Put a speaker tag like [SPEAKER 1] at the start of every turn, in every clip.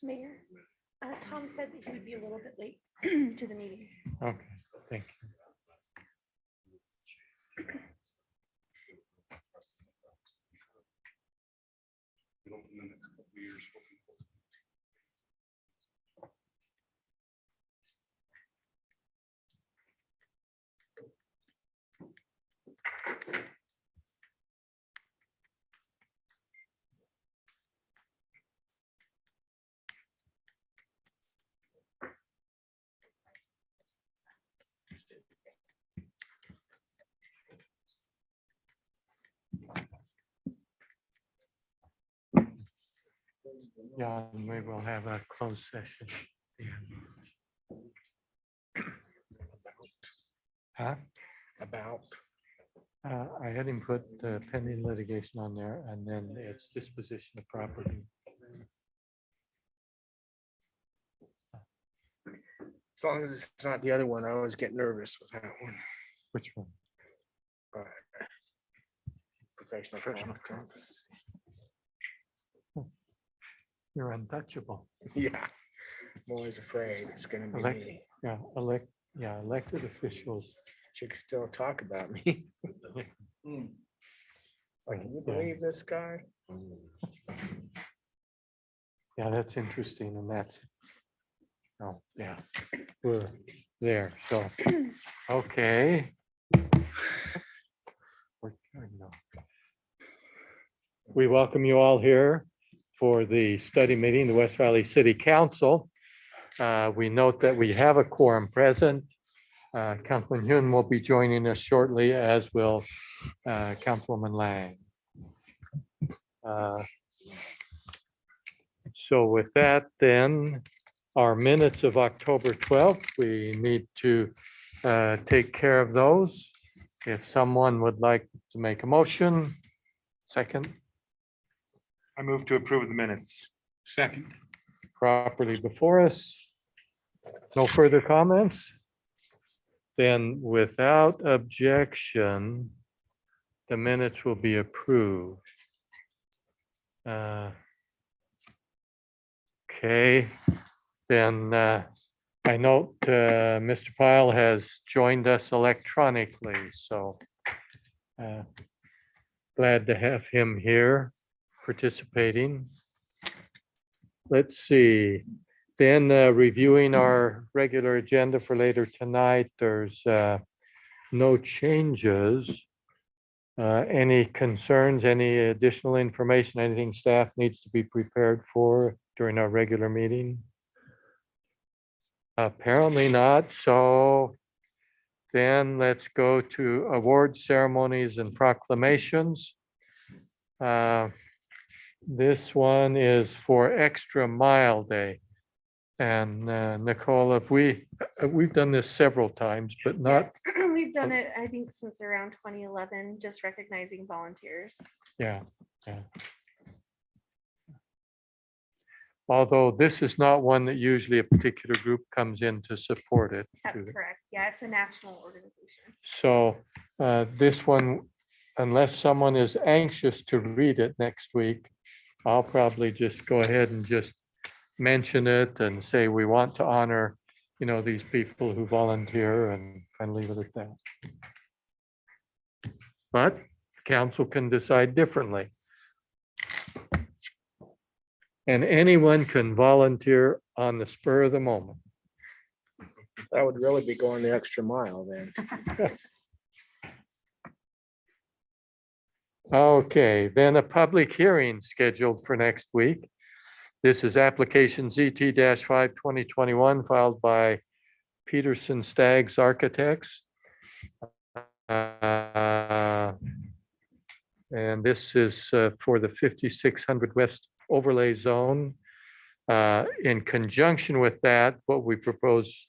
[SPEAKER 1] Mayor, Tom said that he would be a little bit late to the meeting.
[SPEAKER 2] Okay, thank you. Yeah, maybe we'll have a closed session. Huh?
[SPEAKER 3] About.
[SPEAKER 2] I had him put pending litigation on there and then it's disposition of property.
[SPEAKER 3] As long as it's not the other one, I always get nervous with that one.
[SPEAKER 2] Which one?
[SPEAKER 3] Professional competence.
[SPEAKER 2] You're untouchable.
[SPEAKER 3] Yeah, I'm always afraid it's gonna be
[SPEAKER 2] Elect-
[SPEAKER 3] me.
[SPEAKER 2] Yeah, elected officials.
[SPEAKER 3] Chicks still talk about me. Like, can you believe this guy?
[SPEAKER 2] Yeah, that's interesting and that's. Oh, yeah, we're there, so, okay. We welcome you all here for the study meeting, the West Valley City Council. We note that we have a quorum present. Councilman Hune will be joining us shortly, as will Councilwoman Lang. So with that, then, our minutes of October 12th, we need to take care of those. If someone would like to make a motion, second,
[SPEAKER 4] I move to approve the minutes. Second.
[SPEAKER 2] properly before us. No further comments? Then without objection, the minutes will be approved. Okay, then I note Mr. Pyle has joined us electronically, so glad to have him here participating. Let's see, then reviewing our regular agenda for later tonight, there's no changes. Any concerns, any additional information, anything staff needs to be prepared for during our regular meeting? Apparently not, so then let's go to awards, ceremonies, and proclamations. This one is for Extra Mile Day. And Nicole, if we've done this several times, but not,
[SPEAKER 1] Yes, we've done it, I think, since around 2011, just recognizing volunteers.
[SPEAKER 2] yeah. Although this is not one that usually a particular group comes in to support it.
[SPEAKER 1] That's
[SPEAKER 2] do they?
[SPEAKER 1] correct. Yeah, it's a national organization.
[SPEAKER 2] So this one, unless someone is anxious to read it next week, I'll probably just go ahead and just mention it and say we want to honor, these people who volunteer and leave it at that. But council can decide differently. And anyone can volunteer on the spur of the moment.
[SPEAKER 3] That would really be going the extra mile then.
[SPEAKER 2] Okay, then a public hearing scheduled for next week. This is application ZT-5 2021 filed by Peterson Staggs Architects. And this is for the 5600 West Overlay Zone. In conjunction with that, what we propose,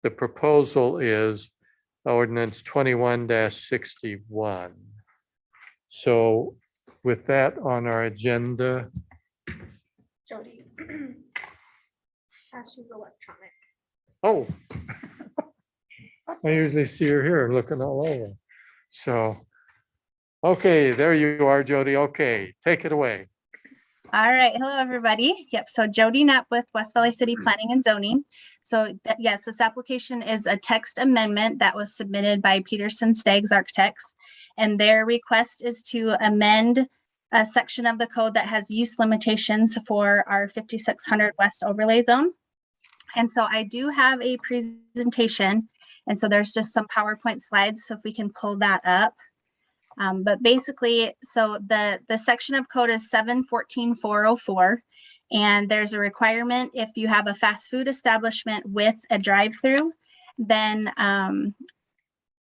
[SPEAKER 2] the proposal is ordinance 21-61. So with that on our agenda,
[SPEAKER 1] Jody. She's electronic.
[SPEAKER 2] oh, I usually see her here looking all over. So, okay, there you are, Jody. Okay, take it away.
[SPEAKER 5] All right, hello, everybody. Yep, so Jody Knapp with West Valley City Planning and Zoning. So yes, this application is a text amendment that was submitted by Peterson Staggs Architects. And their request is to amend a section of the code that has use limitations for our 5600 West overlay zone. And so I do have a presentation. And so there's just some PowerPoint slides. So if we can pull that up. But basically, so the section of code is 714-404, and there's a requirement if you have a fast food establishment with a drive-through, then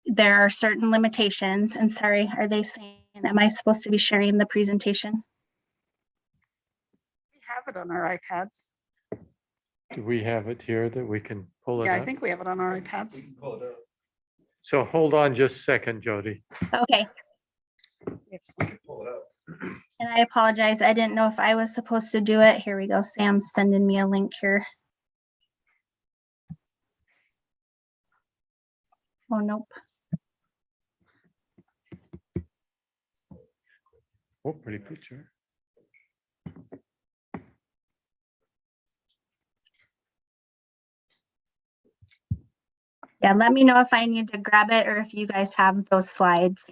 [SPEAKER 5] there are certain limitations. And sorry, are they saying, am I supposed to be sharing the presentation?
[SPEAKER 6] We have it on our iPads.
[SPEAKER 2] Do we have it here that we can pull it
[SPEAKER 6] Yeah, I
[SPEAKER 2] up?
[SPEAKER 6] think we have it on our iPads.
[SPEAKER 2] So hold on just a second, Jody.
[SPEAKER 5] Okay,
[SPEAKER 6] It's-
[SPEAKER 5] and I apologize. I didn't know if I was supposed to do it. Here we go. Sam's sending me a link here. Oh, nope.
[SPEAKER 2] Oh, pretty picture.
[SPEAKER 5] Yeah, let me know if I need to grab it or if you guys have those slides.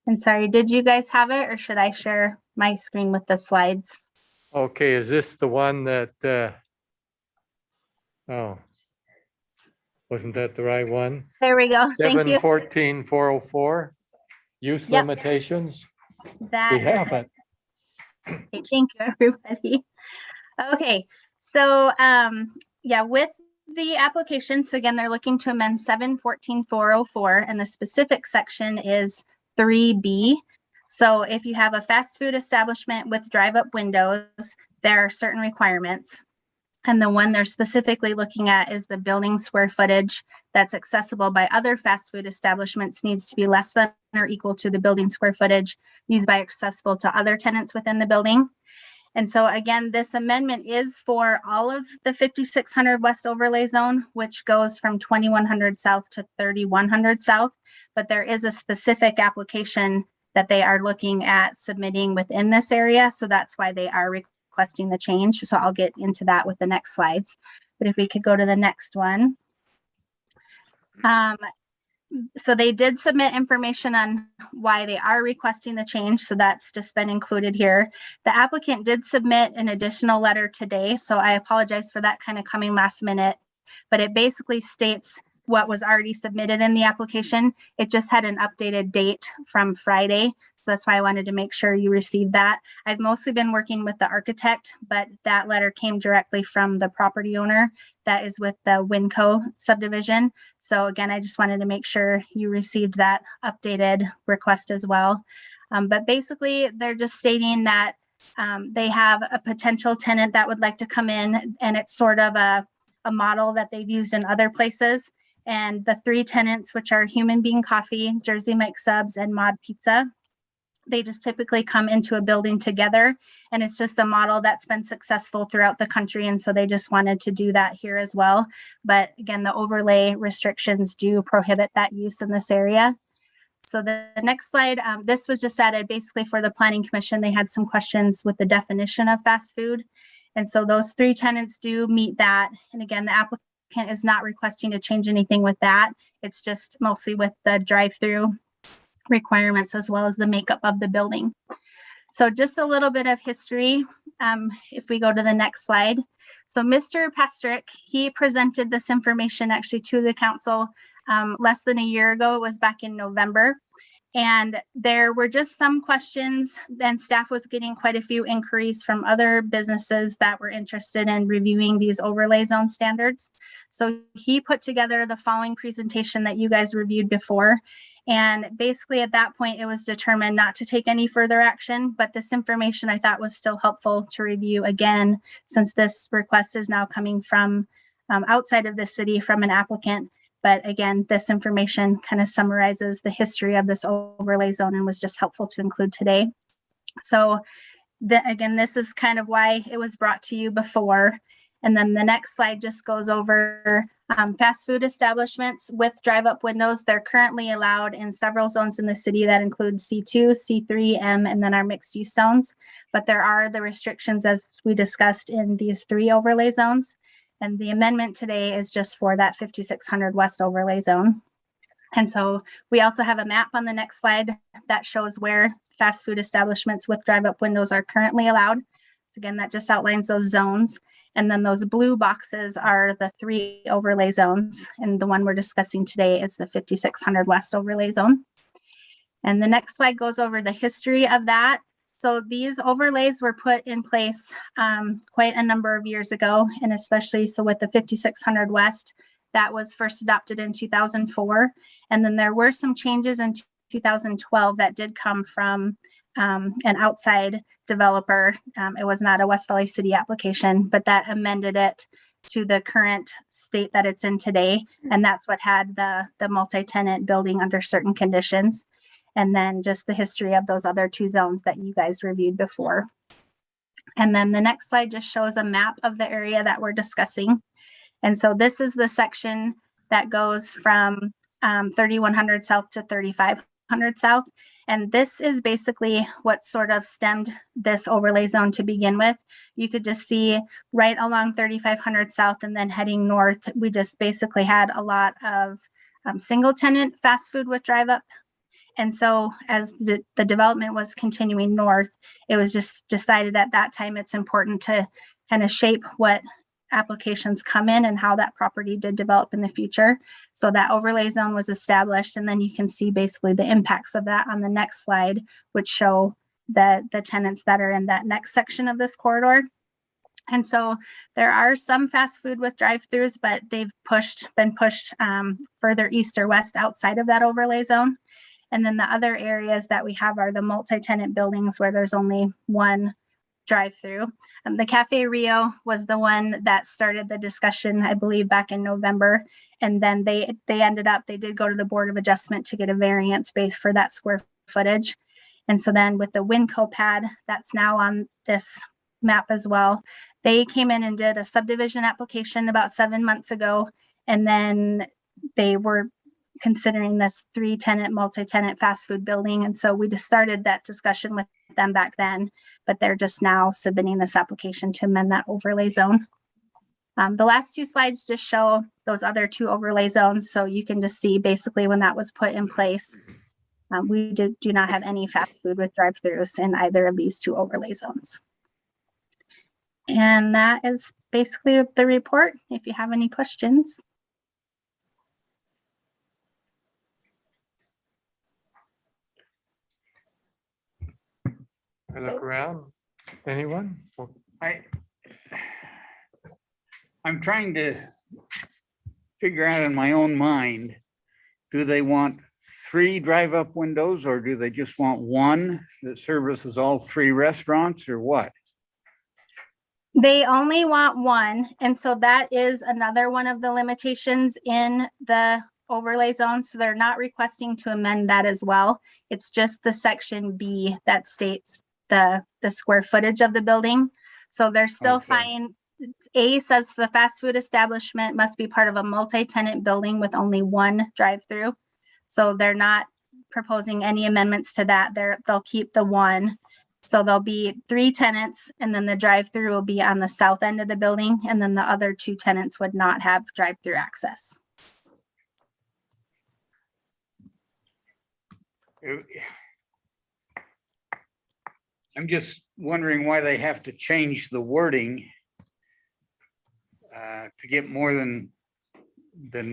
[SPEAKER 5] And sorry, did you guys have it or should I share my screen with the slides?
[SPEAKER 2] Okay, is this the one that, oh, wasn't that the right one?
[SPEAKER 5] There we go. Thank you.
[SPEAKER 2] 714-404, use
[SPEAKER 5] Yep.
[SPEAKER 2] limitations.
[SPEAKER 5] That
[SPEAKER 2] We
[SPEAKER 5] is
[SPEAKER 2] have
[SPEAKER 5] it.
[SPEAKER 2] it.
[SPEAKER 5] Okay, thank you, everybody. Okay, so yeah, with the application, so again, they're looking to amend 714-404, and the specific section is 3B. So if you have a fast food establishment with drive-up windows, there are certain requirements. And the one they're specifically looking at is the building square footage that's accessible by other fast food establishments needs to be less than or equal to the building square footage used by accessible to other tenants within the building. And so again, this amendment is for all of the 5600 West overlay zone, which goes from 2100 South to 3100 South. But there is a specific application that they are looking at submitting within this area. So that's why they are requesting the change. So I'll get into that with the next slides. But if we could go to the next one. So they did submit information on why they are requesting the change. So that's just been included here. The applicant did submit an additional letter today. So I apologize for that kind of coming last minute, but it basically states what was already submitted in the application. It just had an updated date from Friday. So that's why I wanted to make sure you received that. I've mostly been working with the architect, but that letter came directly from the property owner that is with the Winco subdivision. So again, I just wanted to make sure you received that updated request as well. But basically, they're just stating that they have a potential tenant that would like to come in, and it's sort of a model that they've used in other places. And the three tenants, which are Human Bean Coffee, Jersey Mike Subs, and Mod Pizza, they just typically come into a building together, and it's just a model that's been successful throughout the country. And so they just wanted to do that here as well. But again, the overlay restrictions do prohibit that use in this area. So the next slide, this was just added basically for the Planning Commission. They had some questions with the definition of fast food. And so those three tenants do meet that. And again, the applicant is not requesting to change anything with that. It's just mostly with the drive-through requirements as well as the makeup of the building. So just a little bit of history. If we go to the next slide. So Mr. Pastrick, he presented this information actually to the council less than a year ago. It was back in November. And there were just some questions. Then staff was getting quite a few inquiries from other businesses that were interested in reviewing these overlay zone standards. So he put together the following presentation that you guys reviewed before. And basically at that point, it was determined not to take any further action, but this information I thought was still helpful to review again, since this request is now coming from outside of the city from an applicant But again, this information kind of summarizes the history of this overlay zone and was just helpful to include today. So again, this is kind of why it was brought to you before. And then the next slide just goes over fast food establishments with drive-up windows. They're currently allowed in several zones in the city that include C2, C3, M, and then our mixed-use zones. But there are the restrictions as we discussed in these 3 overlay zones. And the amendment today is just for that 5600 West overlay zone. And so we also have a map on the next slide that shows where fast food establishments with drive-up windows are currently allowed. So again, that just outlines those zones. And then those blue boxes are the 3 overlay zones. And the one we're discussing today is the 5600 West overlay zone. And the next slide goes over the history of that. So these overlays were put in place quite a number of years ago, and especially so with the 5600 West, that was first adopted in 2004. And then there were some changes in 2012 that did come from an outside developer. It was not a West Valley City application, but that amended it to the current state that it's in today. And that's what had the multi-tenant building under certain conditions. And then just the history of those other 2 zones that you guys reviewed before. And then the next slide just shows a map of the area that we're discussing. And so this is the section that goes from 3100 South to 3500 South. And this is basically what sort of stemmed this overlay zone to begin with. You could just see right along 3500 South and then heading north, we just basically had a lot of single tenant fast food with drive up. And so as the development was continuing north, it was just decided at that time it's important to kind of shape what applications come in and how that property did develop in the future. So that overlay zone was established, and then you can see basically the impacts of that on the next slide, which show the tenants that are in that next section of this corridor. And so there are some fast food with drive-throughs, but they've been pushed further east or west outside of that overlay zone. And then the other areas that we have are the multi-tenant buildings where there's only one drive-through. The Cafe Rio was the one that started the discussion, I believe, back in November. And then they did go to the Board of Adjustment to get a variance base for that square footage. And so then with the Winco pad, that's now on this map as well. They came in and did a subdivision application about 7 months ago. And then they were considering this 3-tenant, multi-tenant fast food building. And so we just started that discussion with them back then, but they're just now submitting this application to amend that overlay zone. The last 2 slides just show those other 2 overlay zones. So you can just see basically when that was put in place, we do not have any fast food with drive-throughs in either of these 2 overlay zones. And that is basically the report. If you have any questions.
[SPEAKER 2] I look around. Anyone?
[SPEAKER 7] I'm trying to figure out in my own mind, do they want 3 drive-up windows or do they just want 1 that services all 3 restaurants or what?
[SPEAKER 5] They only want 1. And so that is another one of the limitations in the overlay zone. So they're not requesting to amend that as well. It's just the section B that states the square footage of the building. So they're still
[SPEAKER 7] Okay.
[SPEAKER 5] fine. A says the fast food establishment must be part of a multi-tenant building with only 1 drive-through. So they're not proposing any amendments to that. They'll keep the 1. So there'll be 3 tenants, and then the drive-through will be on the south end of the building, and then the other 2 tenants would not have drive-through access.
[SPEAKER 7] I'm just wondering why they have to change the wording to get more than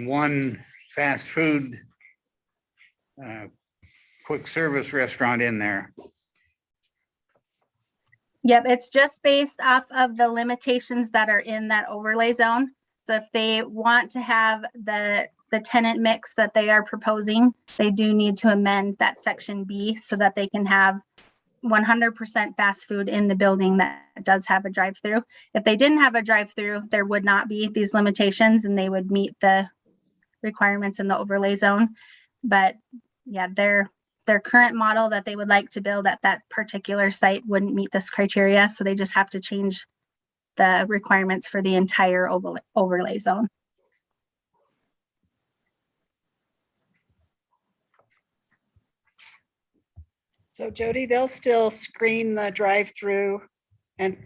[SPEAKER 7] 1 fast food quick service restaurant in there.
[SPEAKER 5] Yep, it's just based off of the limitations that are in that overlay zone. So if they want to have the tenant mix that they are proposing, they do need to amend that section B so that they can have 100% fast food in the building that does have a drive-through. If they didn't have a drive-through, there would not be these limitations and they would meet the requirements in the overlay zone. But yeah, their current model that they would like to build at that particular site wouldn't meet this criteria. So they just have to change the requirements for the entire overlay zone.
[SPEAKER 6] So Jody, they'll still screen the drive-through and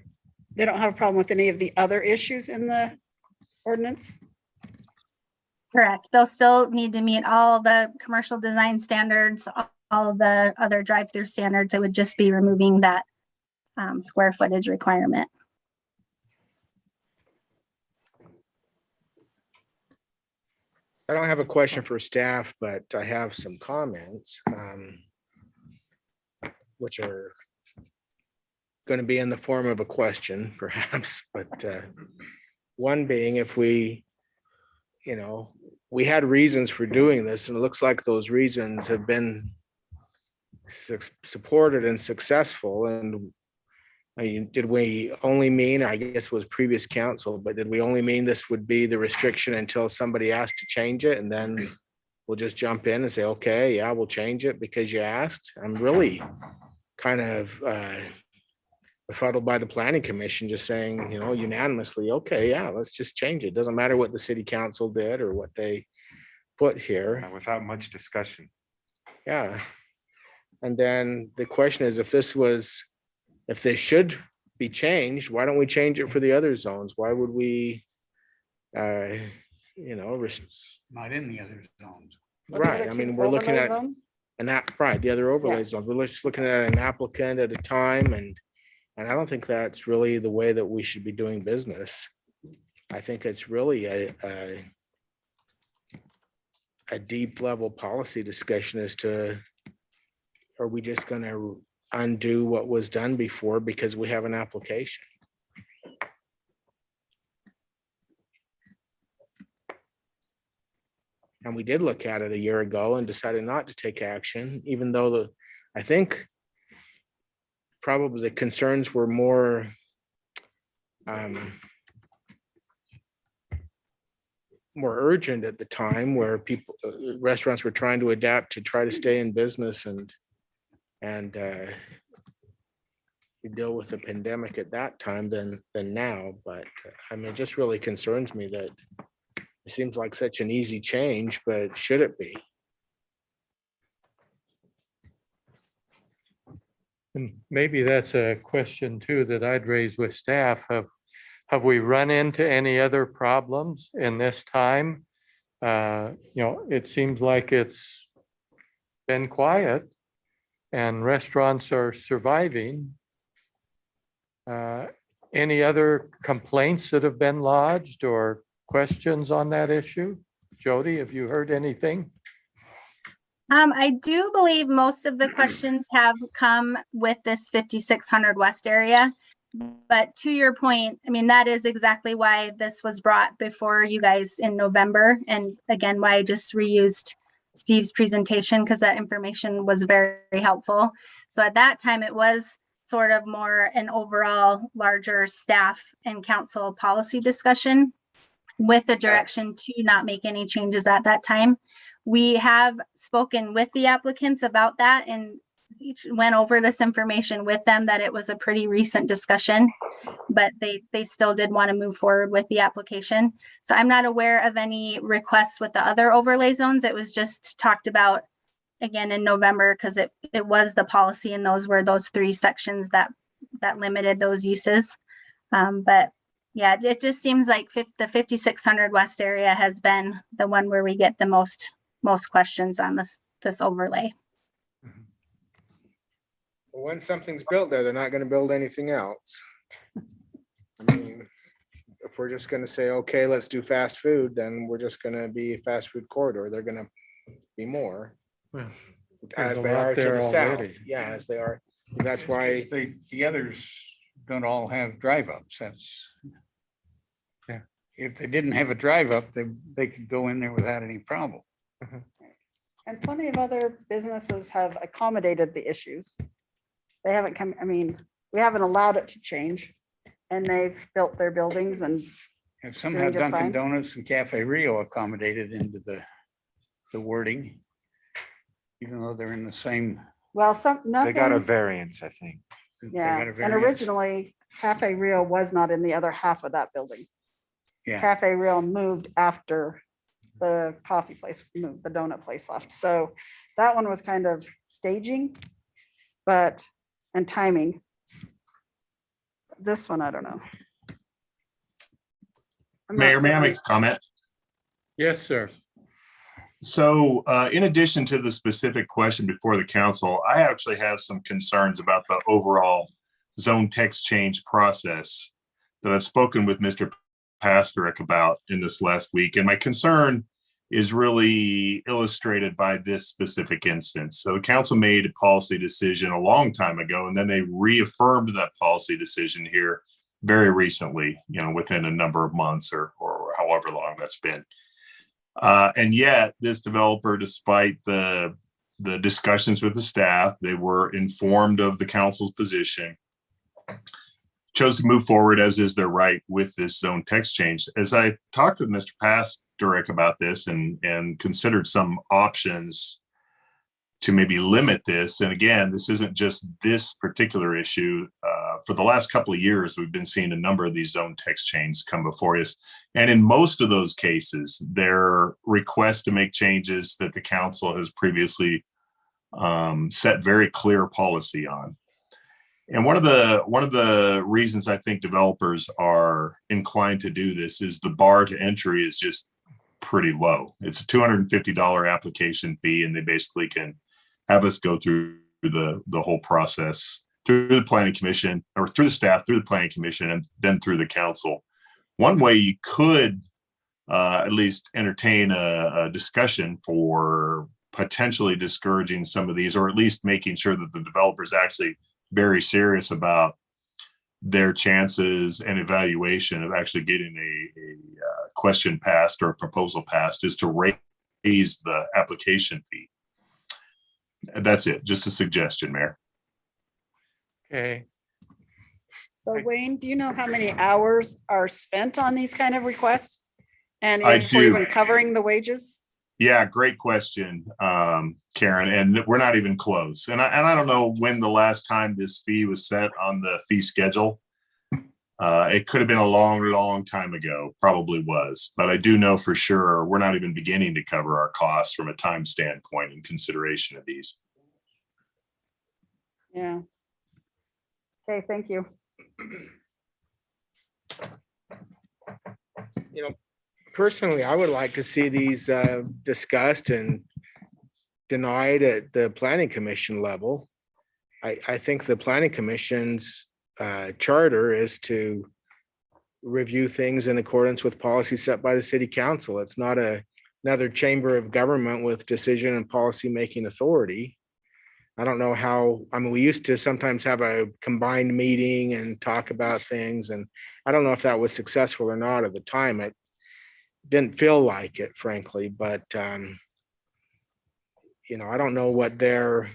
[SPEAKER 6] they don't have a problem with any of the other issues in the ordinance?
[SPEAKER 5] Correct. They'll still need to meet all the commercial design standards, all of the other drive-through standards. It would just be removing that square footage requirement.
[SPEAKER 3] I don't have a question for staff, but I have some comments, which are going to be in the form of a question perhaps, but one being if we, we had reasons for doing this and it looks like those reasons have been supported and successful. And did we only mean, I guess it was previous council, but did we only mean this would be the restriction until somebody asked to change it and then we'll just jump in and say, okay, yeah, we'll change it because you asked? I'm really kind of befuddled by the planning commission just saying, unanimously, okay, yeah, let's just change it. Doesn't matter what the city council did or what they put here.
[SPEAKER 4] Without much discussion.
[SPEAKER 3] Yeah. And then the question is, if this should be changed, why don't we change it for the other zones? Why would we,
[SPEAKER 7] Not in the other zones.
[SPEAKER 3] right, I mean, we're looking
[SPEAKER 6] Overlay
[SPEAKER 3] at
[SPEAKER 6] zones?
[SPEAKER 3] the other overlay zones. We're just looking at an applicant at a time and I don't think that's really the way that we should be doing business. I think it's really a deep level policy discussion as to, are we just gonna undo what was done before because we have an application? And we did look at it a year ago and decided not to take action, even though I think probably the concerns were more more urgent at the time, where restaurants were trying to adapt to try to stay in business and deal with the pandemic at that time than now. But I mean, it just really concerns me that it seems like such an easy change, but should it be?
[SPEAKER 2] And maybe that's a question too that I'd raise with staff. Have we run into any other problems in this time? It seems like it's been quiet and restaurants are surviving. Any other complaints that have been lodged or questions on that issue? Jody, have you heard anything?
[SPEAKER 5] I do believe most of the questions have come with this 5600 West area. But to your point, I mean, that is exactly why this was brought before you guys in November. And again, why I just reused Steve's presentation, because that information was very helpful. So at that time, it was sort of more an overall larger staff and council policy discussion with the direction to not make any changes at that time. We have spoken with the applicants about that and each went over this information with them, that it was a pretty recent discussion, but they still did want to move forward with the application. So I'm not aware of any requests with the other overlay zones. It was just talked about again in November because it was the policy, and those were those 3 sections that limited those uses. But yeah, it just seems like the 5600 West area has been the one where we get the most questions on this overlay.
[SPEAKER 3] When something's built there, they're not going to build anything else. I mean, if we're just going to say, okay, let's do fast food, then we're just going to be a fast food corridor. They're going to be more
[SPEAKER 2] Well,
[SPEAKER 3] as
[SPEAKER 2] there's a
[SPEAKER 3] they
[SPEAKER 2] lot
[SPEAKER 3] are to
[SPEAKER 2] there
[SPEAKER 3] the south.
[SPEAKER 2] already.
[SPEAKER 3] Yeah, as they are. That's why,
[SPEAKER 7] The others don't all have drive-ups. That's.
[SPEAKER 2] Yeah.
[SPEAKER 7] If they didn't have a drive-up, they could go in there without any problem.
[SPEAKER 6] And plenty of other businesses have accommodated the issues. They haven't come, I mean, we haven't allowed it to change and they've built their buildings and
[SPEAKER 7] Have somehow
[SPEAKER 6] just
[SPEAKER 7] Dunkin'
[SPEAKER 6] fine.
[SPEAKER 7] Donuts and Cafe Rio accommodated into the wording. Even though they're in the same.
[SPEAKER 6] Well,
[SPEAKER 4] They got a
[SPEAKER 6] nothing,
[SPEAKER 4] variance, I think.
[SPEAKER 7] they
[SPEAKER 6] yeah,
[SPEAKER 7] got a
[SPEAKER 6] and
[SPEAKER 7] variance.
[SPEAKER 6] originally Cafe Rio was not in the other half of that building.
[SPEAKER 7] Yeah,
[SPEAKER 6] Cafe Rio moved after the coffee place moved, the donut place left. So that one was kind of staging, and timing. This one, I don't know. I'm not
[SPEAKER 8] Mayor, may I
[SPEAKER 6] really-
[SPEAKER 8] make a comment?
[SPEAKER 2] Yes, sir.
[SPEAKER 8] So in addition to the specific question before the council, I actually have some concerns about the overall zone text change process that I've spoken with Mr. Pastorick about in this last week. And my concern is really illustrated by this specific instance. So the council made a policy decision a long time ago, and then they reaffirmed that policy decision here very recently, within a number of months or however long that's been. And yet this developer, despite the discussions with the staff, they were informed of the council's position, chose to move forward, as is their right, with this zone text change. As I talked with Mr. Pastorick about this and considered some options to maybe limit this. And again, this isn't just this particular issue. For the last couple of years, we've been seeing a number of these zone text changes come before us. And in most of those cases, they're requests to make changes that the council has previously set very clear policy on. And one of the reasons I think developers are inclined to do this is the bar to entry is just pretty low. It's a $250 application fee, and they basically can have us go through the whole process through the planning commission, or through the staff, through the planning commission, and then through the council. One way you could at least entertain a discussion for potentially discouraging some of these, or at least making sure that the developers actually very serious about their chances and evaluation of actually getting a question passed or a proposal passed, is to raise the application fee. That's it. Just a suggestion, Mayor.
[SPEAKER 2] Okay.
[SPEAKER 6] So Wayne, do you know how many hours are spent on these kind of requests? And
[SPEAKER 8] I
[SPEAKER 6] if we're
[SPEAKER 8] do.
[SPEAKER 6] even covering the wages?
[SPEAKER 8] Yeah, great question, Karen, and we're not even close. And I don't know when the last time this fee was set on the fee schedule. It could have been a long time ago, probably was, but I do know for sure we're not even beginning to cover our costs from a time standpoint in consideration of these.
[SPEAKER 6] Yeah. Okay, thank you.
[SPEAKER 3] Personally, I would like to see these discussed and denied at the planning commission level. I think the planning commission's charter is to review things in accordance with policy set by the city council. It's not another chamber of government with decision and policy-making authority. I don't know how, we used to sometimes have a combined meeting and talk about things, and I don't know if that was successful or not at the time. It didn't feel like it, frankly, but I don't know what their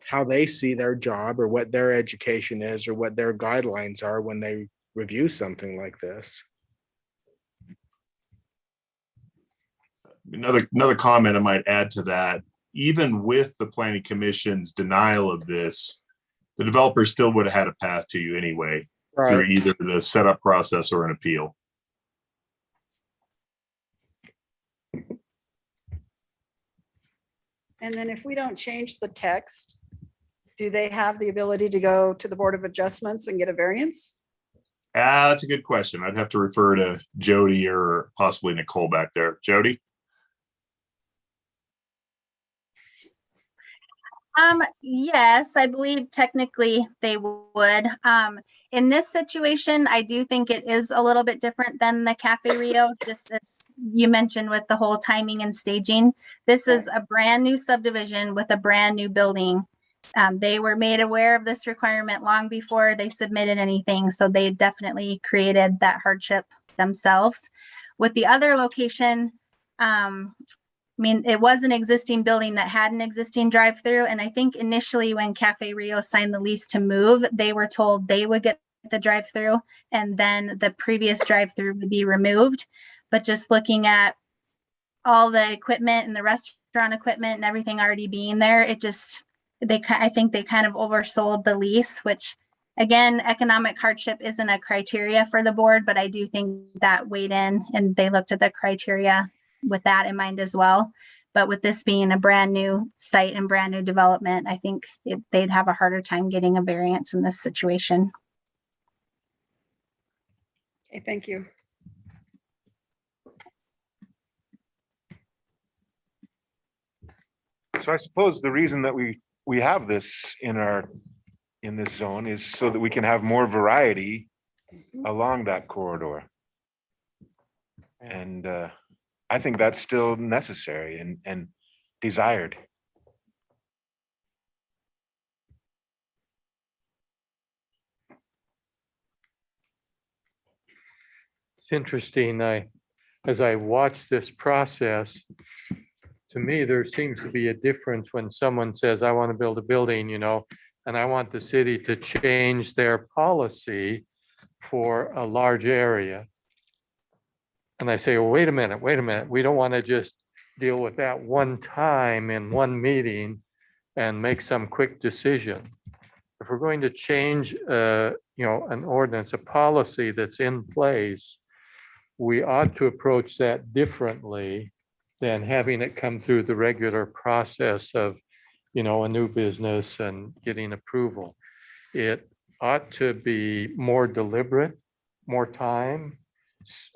[SPEAKER 3] how they see their job, or what their education is, or what their guidelines are when they review something like this.
[SPEAKER 8] Another comment I might add to that, even with the planning commission's denial of this, the developer still would have had a path to you anyway, through either the setup process or an appeal.
[SPEAKER 6] And then if we don't change the text, do they have the ability to go to the Board of Adjustments and get a variance?
[SPEAKER 8] That's a good question. I'd have to refer to Jody or possibly Nicole back there. Jody?
[SPEAKER 5] Yes, I believe technically they would. In this situation, I do think it is a little bit different than the Cafe Rio, just as you mentioned with the whole timing and staging. This is a brand new subdivision with a brand new building. They were made aware of this requirement long before they submitted anything, so they definitely created that hardship themselves. With the other location, it was an existing building that had an existing drive-through. And I think initially when Cafe Rio signed the lease to move, they were told they would get the drive-through, and then the previous drive-through would be removed. But just looking at all the equipment and the restaurant equipment and everything already being there, it just, I think they kind of oversold the lease, which again, economic hardship isn't a criteria for the board, but I do think that weighed in and they looked at the criteria with that in mind as well. But with this being a brand new site and brand new development, I think they'd have a harder time getting a variance in this situation.
[SPEAKER 6] Okay, thank you.
[SPEAKER 4] So I suppose the reason that we have this in this zone is so that we can have more variety along that corridor. And I think that's still necessary and desired.
[SPEAKER 2] It's interesting. As I watch this process, to me, there seems to be a difference when someone says, I want to build a building, and I want the city to change their policy for a large area. And I say, well, wait a minute. We don't want to just deal with that one time in one meeting and make some quick decision. If we're going to change, an ordinance, a policy that's in place, we ought to approach that differently than having it come through the regular process of, a new business and getting approval. It ought to be more deliberate, more time.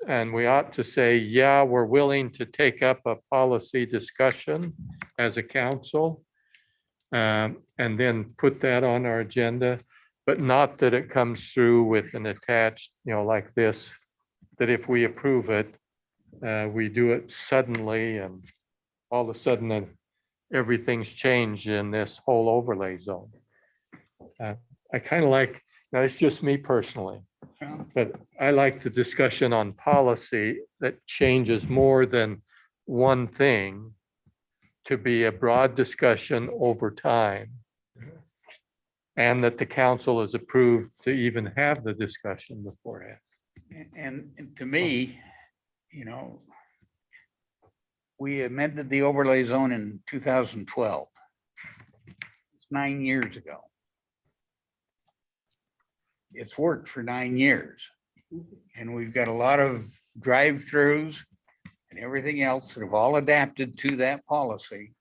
[SPEAKER 2] And we ought to say, yeah, we're willing to take up a policy discussion as a council. And then put that on our agenda, but not that it comes through with an attached, like this, that if we approve it, we do it suddenly and all of a sudden then everything's changed in this whole overlay zone. I kind of like, now it's just me personally, but I like the discussion on policy that changes more than one thing to be a broad discussion over time. And that the council is approved to even have the discussion beforehand.
[SPEAKER 7] And to me, we amended the overlay zone in 2012. It's 9 years ago. It's worked for 9 years. And we've got a lot of drive-throughs and everything else that have all adapted to that policy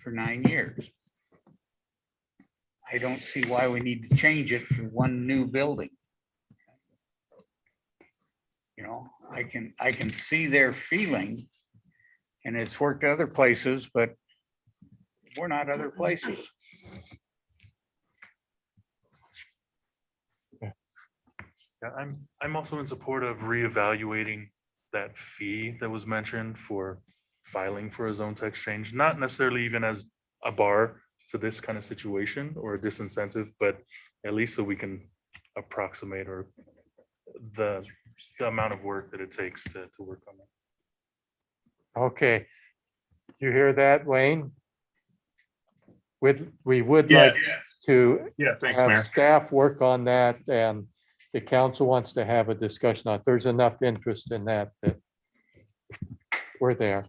[SPEAKER 7] for 9 years. I don't see why we need to change it for one new building. I can see their feeling, and it's worked other places, but we're not other places.
[SPEAKER 9] Yeah, I'm also in support of reevaluating that fee that was mentioned for filing for a zone text change, not necessarily even as a bar to this kind of situation or a disincentive, but at least so we can approximate or the amount of work that it takes to work on that.
[SPEAKER 2] Okay. You hear that, Wayne? We would like
[SPEAKER 8] Yes.
[SPEAKER 2] to
[SPEAKER 8] Yeah, thanks, Mayor.
[SPEAKER 2] have staff work on that and the council wants to have a discussion on it. There's enough interest in that we're there.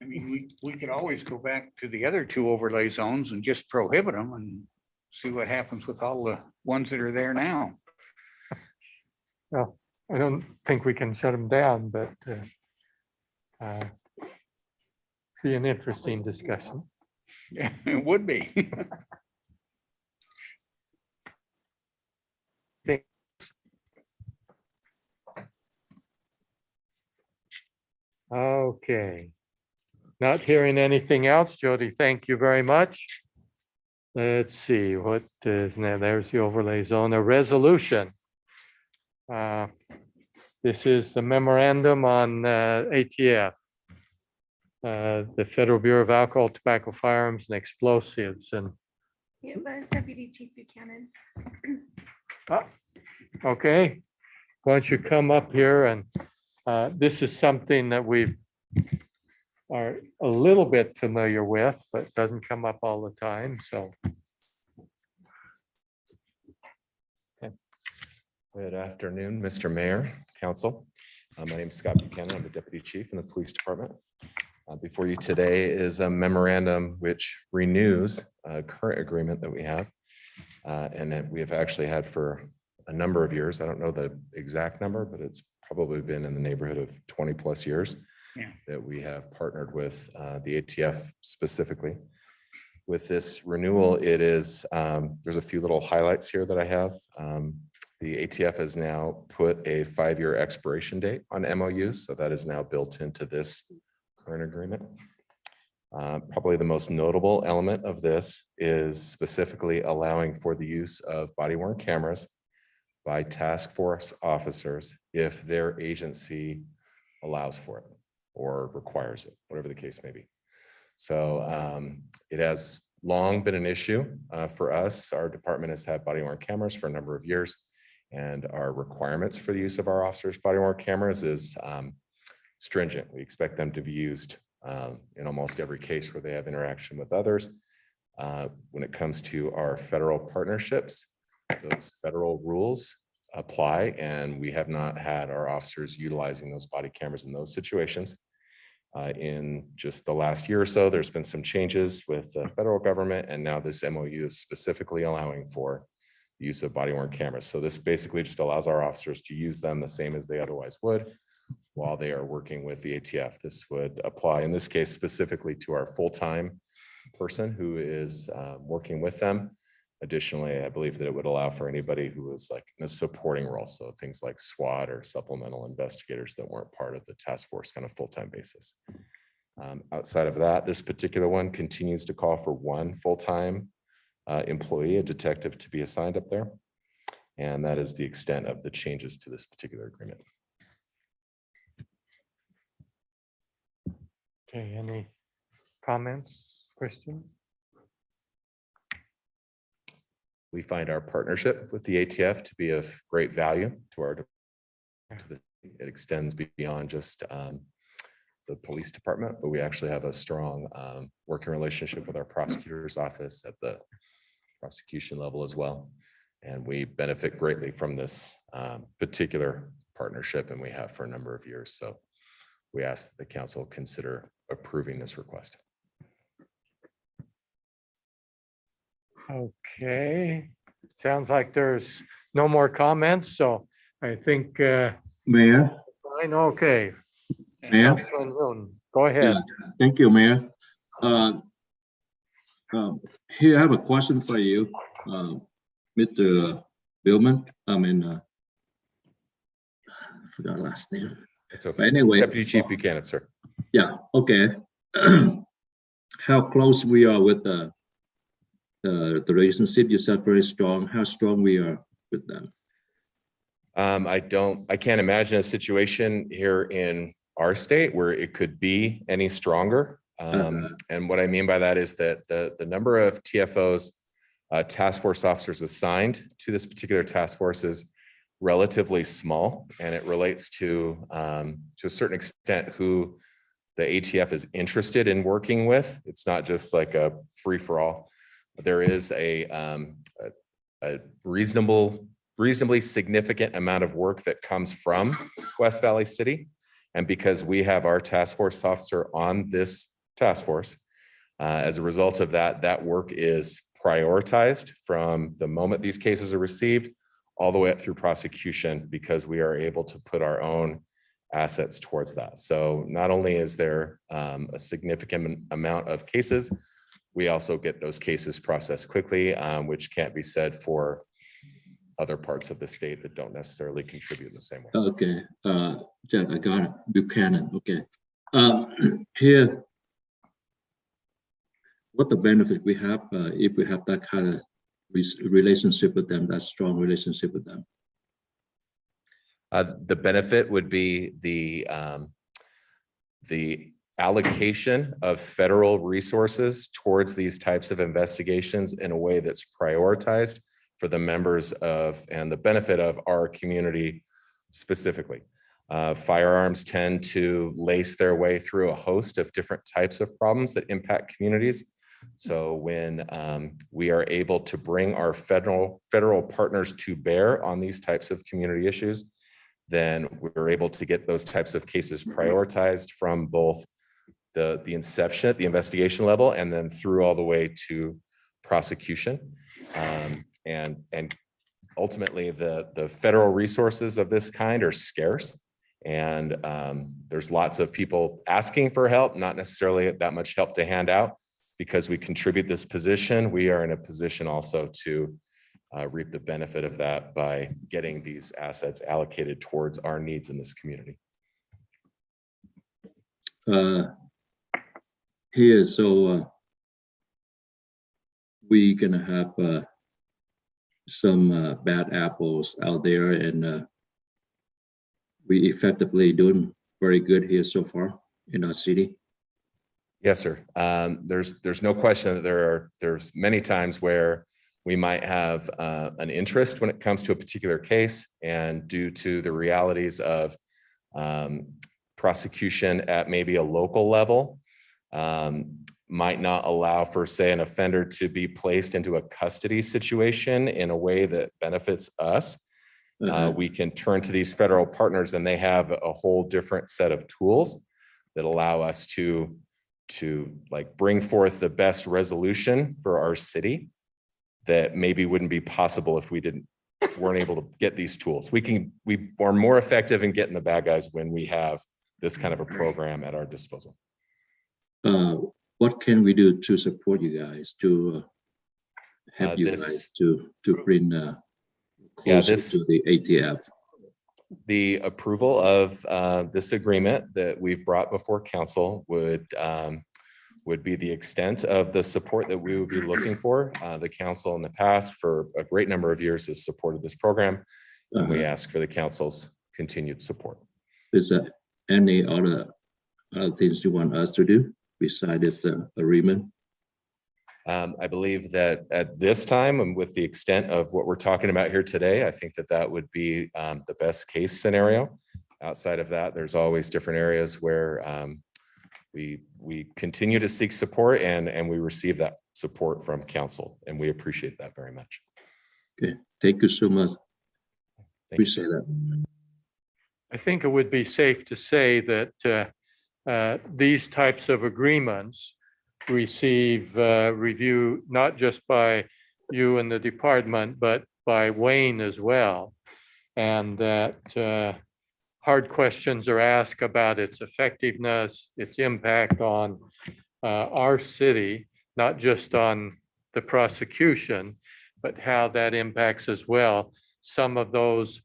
[SPEAKER 7] I mean, we could always go back to the other two overlay zones and just prohibit them and see what happens with all the ones that are there now.
[SPEAKER 2] Well, I don't think we can shut them down, but be an interesting discussion.
[SPEAKER 7] Yeah, it would be.
[SPEAKER 2] Okay. Not hearing anything else, Jody, thank you very much. Let's see, what is now, there's the overlay zone, a resolution. This is the memorandum on ATF. The Federal Bureau of Alcohol, Tobacco, Firearms and Explosives and,
[SPEAKER 1] Yeah, but Deputy Chief Buchanan.
[SPEAKER 2] okay. Why don't you come up here and this is something that we are a little bit familiar with, but doesn't come up all the time, so.
[SPEAKER 10] Good afternoon, Mr. Mayor, Council. My name is Scott Buchanan. I'm the Deputy Chief in the Police Department. Before you today is a memorandum which renews a current agreement that we have and that we have actually had for a number of years. I don't know the exact number, but it's probably been in the neighborhood of 20 plus years
[SPEAKER 7] Yeah.
[SPEAKER 10] that we have partnered with the ATF specifically. With this renewal, it is, there's a few little highlights here that I have. The ATF has now put a 5-year expiration date on MOUs, so that is now built into this current agreement. Probably the most notable element of this is specifically allowing for the use of body-worn cameras by task force officers if their agency allows for it or requires it, whatever the case may be. So it has long been an issue for us. Our department has had body-worn cameras for a number of years, and our requirements for the use of our officers' body-worn cameras is stringent. We expect them to be used in almost every case where they have interaction with others. When it comes to our federal partnerships, those federal rules apply, and we have not had our officers utilizing those body cameras in those situations. In just the last year or so, there's been some changes with the federal government, and now this MOU is specifically allowing for the use of body-worn cameras. So this basically just allows our officers to use them the same as they otherwise would while they are working with the ATF. This would apply in this case specifically to our full-time person who is working with them. Additionally, I believe that it would allow for anybody who was like in a supporting role. So things like SWAT or supplemental investigators that weren't part of the task force kind of full-time basis. Outside of that, this particular one continues to call for one full-time employee, a detective, to be assigned up there. And that is the extent of the changes to this particular agreement.
[SPEAKER 2] Okay, any comments, questions?
[SPEAKER 10] We find our partnership with the ATF to be of great value to our department. It extends beyond just the police department, but we actually have a strong working relationship with our prosecutor's office at the prosecution level as well. And we benefit greatly from this particular partnership, and we have for a number of years. So we ask that the council consider approving this request.
[SPEAKER 2] Okay, sounds like there's no more comments, so I think,
[SPEAKER 11] Mayor,
[SPEAKER 2] okay.
[SPEAKER 11] Mayor,
[SPEAKER 2] Councilman Yoon, go ahead.
[SPEAKER 11] thank you, Mayor. Here I have a question for you, Mr. Billman. I mean, I forgot last name.
[SPEAKER 10] It's okay.
[SPEAKER 11] But anyway,
[SPEAKER 10] Deputy Chief Buchanan, sir.
[SPEAKER 11] yeah, okay. How close we are with the relationship? You said very strong. How strong we are with them?
[SPEAKER 10] I can't imagine a situation here in our state where it could be any stronger. And what I mean by that is that the number of TFOs, task force officers assigned to this particular task force is relatively small, and it relates to a certain extent who the ATF is interested in working with. It's not just like a free for all. There is a reasonably significant amount of work that comes from West Valley City. And because we have our task force officer on this task force, as a result of that, that work is prioritized from the moment these cases are received all the way up through prosecution, because we are able to put our own assets towards that. So not only is there a significant amount of cases, we also get those cases processed quickly, which can't be said for other parts of the state that don't necessarily contribute in the same way.
[SPEAKER 11] Okay, Jack, I got it. Buchanan, okay. Here, what the benefit we have if we have that kind of relationship with them, that strong relationship with them?
[SPEAKER 10] The benefit would be the allocation of federal resources towards these types of investigations in a way that's prioritized for the members of and the benefit of our community specifically. Firearms tend to lace their way through a host of different types of problems that impact communities. So when we are able to bring our federal partners to bear on these types of community issues, then we're able to get those types of cases prioritized from both the inception, the investigation level, and then through all the way to prosecution. And ultimately, the federal resources of this kind are scarce. And there's lots of people asking for help, not necessarily that much help to hand out. Because we contribute this position, we are in a position also to reap the benefit of that by getting these assets allocated towards our needs in this community.
[SPEAKER 11] Here, so we gonna have some bad apples out there, and we effectively doing very good here so far in our city.
[SPEAKER 10] Yes, sir. There's no question that there's many times where we might have an interest when it comes to a particular case, and due to the realities of prosecution at maybe a local level, might not allow for, say, an offender to be placed into a custody situation in a way that benefits us. We can turn to these federal partners, and they have a whole different set of tools that allow us to like bring forth the best resolution for our city that maybe wouldn't be possible if we weren't able to get these tools. We are more effective in getting the bad guys when we have this kind of a program at our disposal.
[SPEAKER 11] What can we do to support you guys, to help you guys to bring closer to the ATF?
[SPEAKER 10] The approval of this agreement that we've brought before council would be the extent of the support that we would be looking for. The council in the past for a great number of years has supported this program, and we ask for the council's continued support.
[SPEAKER 11] Is there any other things you want us to do besides this agreement?
[SPEAKER 10] I believe that at this time, and with the extent of what we're talking about here today, I think that would be the best case scenario. Outside of that, there's always different areas where we continue to seek support, and we receive that support from council, and we appreciate that very much.
[SPEAKER 11] Okay, thank you so much.
[SPEAKER 10] Thank you,
[SPEAKER 11] Appreciate
[SPEAKER 10] sir.
[SPEAKER 11] that.
[SPEAKER 2] I think it would be safe to say that these types of agreements receive review not just by you and the department, but by Wayne as well. And that hard questions are asked about its effectiveness, its impact on our city, not just on the prosecution, but how that impacts as well some of those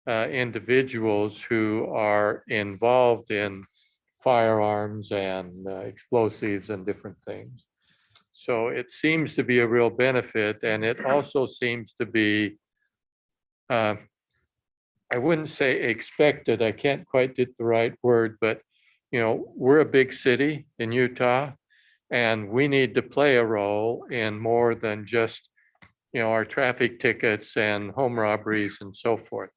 [SPEAKER 2] individuals who are involved in firearms and explosives and different things. So it seems to be a real benefit, and it also seems to be, I wouldn't say expected, I can't quite get the right word, but we're a big city in Utah, and we need to play a role in more than just our traffic tickets and home robberies and so forth.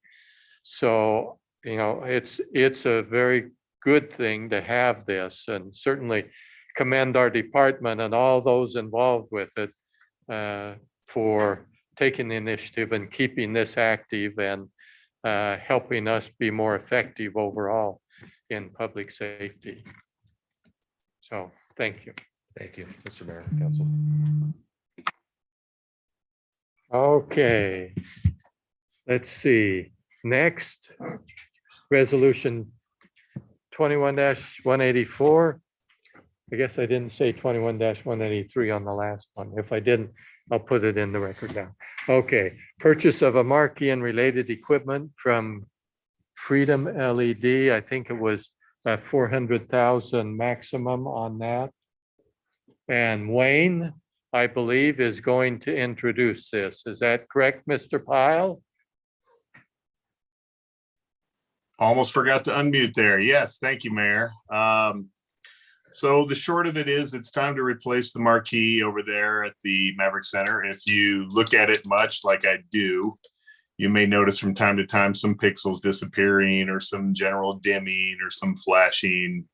[SPEAKER 2] So it's a very good thing to have this, and certainly commend our department and all those involved with it for taking the initiative and keeping this active and helping us be more effective overall in public safety. So thank you.
[SPEAKER 10] Thank you, Mr. Mayor, council.
[SPEAKER 2] Okay, let's see. Next, resolution 21-184. I guess I didn't say 21-183 on the last one. If I didn't, I'll put it in the record now. Okay, purchase of a marquee and related equipment from Freedom LED. I think it was 400,000 maximum on that. And Wayne, I believe, is going to introduce this. Is that correct, Mr. Pyle?
[SPEAKER 8] Almost forgot to unmute there. Yes, thank you, Mayor. So the short of it is, it's time to replace the marquee over there at the Maverick Center. If you look at it much like I do, you may notice from time to time some pixels disappearing or some general dimming or some flashing,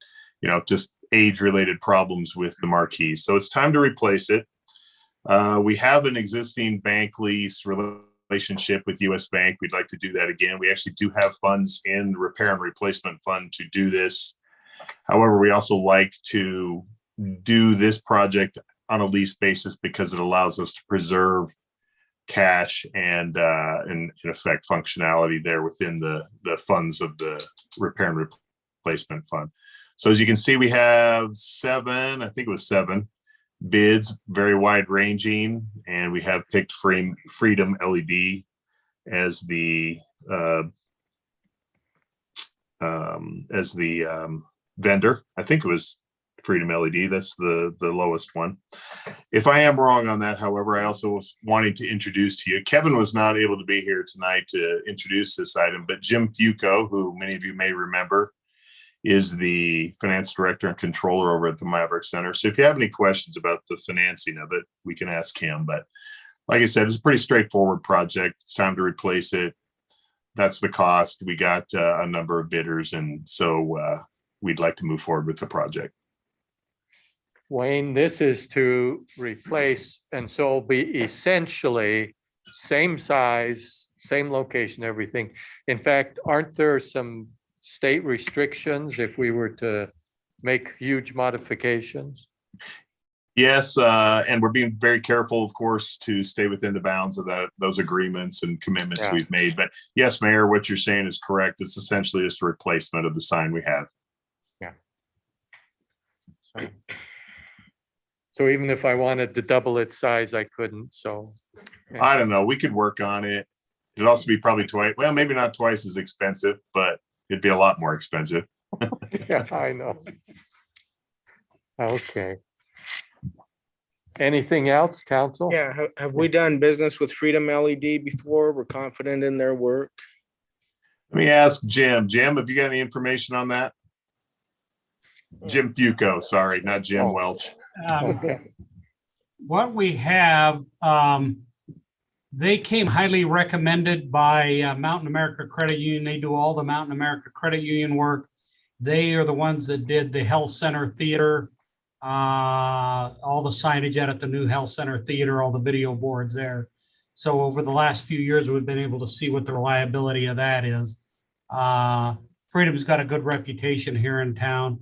[SPEAKER 8] just age-related problems with the marquee. So it's time to replace it. We have an existing bank lease relationship with US Bank. We'd like to do that again. We actually do have funds in the repair and replacement fund to do this. However, we also like to do this project on a lease basis because it allows us to preserve cash and in effect functionality there within the funds of the repair and replacement fund. So as you can see, we have seven bids, very wide ranging, and we have picked Freedom LED as the vendor. I think it was Freedom LED. That's the lowest one. If I am wrong on that, however, I also was wanting to introduce to you, Kevin was not able to be here tonight to introduce this item, but Jim Fuco, who many of you may remember, is the finance director and controller over at the Maverick Center. So if you have any questions about the financing of it, we can ask him. But like I said, it's a pretty straightforward project. It's time to replace it. That's the cost. We got a number of bidders, and so we'd like to move forward with the project.
[SPEAKER 2] Wayne, this is to replace, and so it'll be essentially same size, same location, everything. In fact, aren't there some state restrictions if we were to make huge modifications?
[SPEAKER 8] Yes, and we're being very careful, of course, to stay within the bounds of those agreements and commitments
[SPEAKER 2] Yeah.
[SPEAKER 8] we've made. But yes, Mayor, what you're saying is correct. It's essentially just a replacement of the sign we have.
[SPEAKER 2] So even if I wanted to double its size, I couldn't, so.
[SPEAKER 8] I don't know. We could work on it. It'd also be probably twice, well, maybe not twice as expensive, but it'd be a lot more expensive.
[SPEAKER 2] Yeah, I know. Okay. Anything else, council?
[SPEAKER 3] Yeah, have we done business with Freedom LED before? We're confident in their work.
[SPEAKER 8] Let me ask Jim. Jim, have you got any information on that? Jim Fuco, sorry, not Jim
[SPEAKER 2] Oh.
[SPEAKER 8] Welch.
[SPEAKER 2] Okay.
[SPEAKER 12] What we have, they came highly recommended by Mountain America Credit Union. They do all the Mountain America Credit Union work. They are the ones that did the Health Center Theater, all the signage out at the new Health Center Theater, all the video boards there. So over the last few years, we've been able to see what the reliability of that is. Freedom's got a good reputation here in town,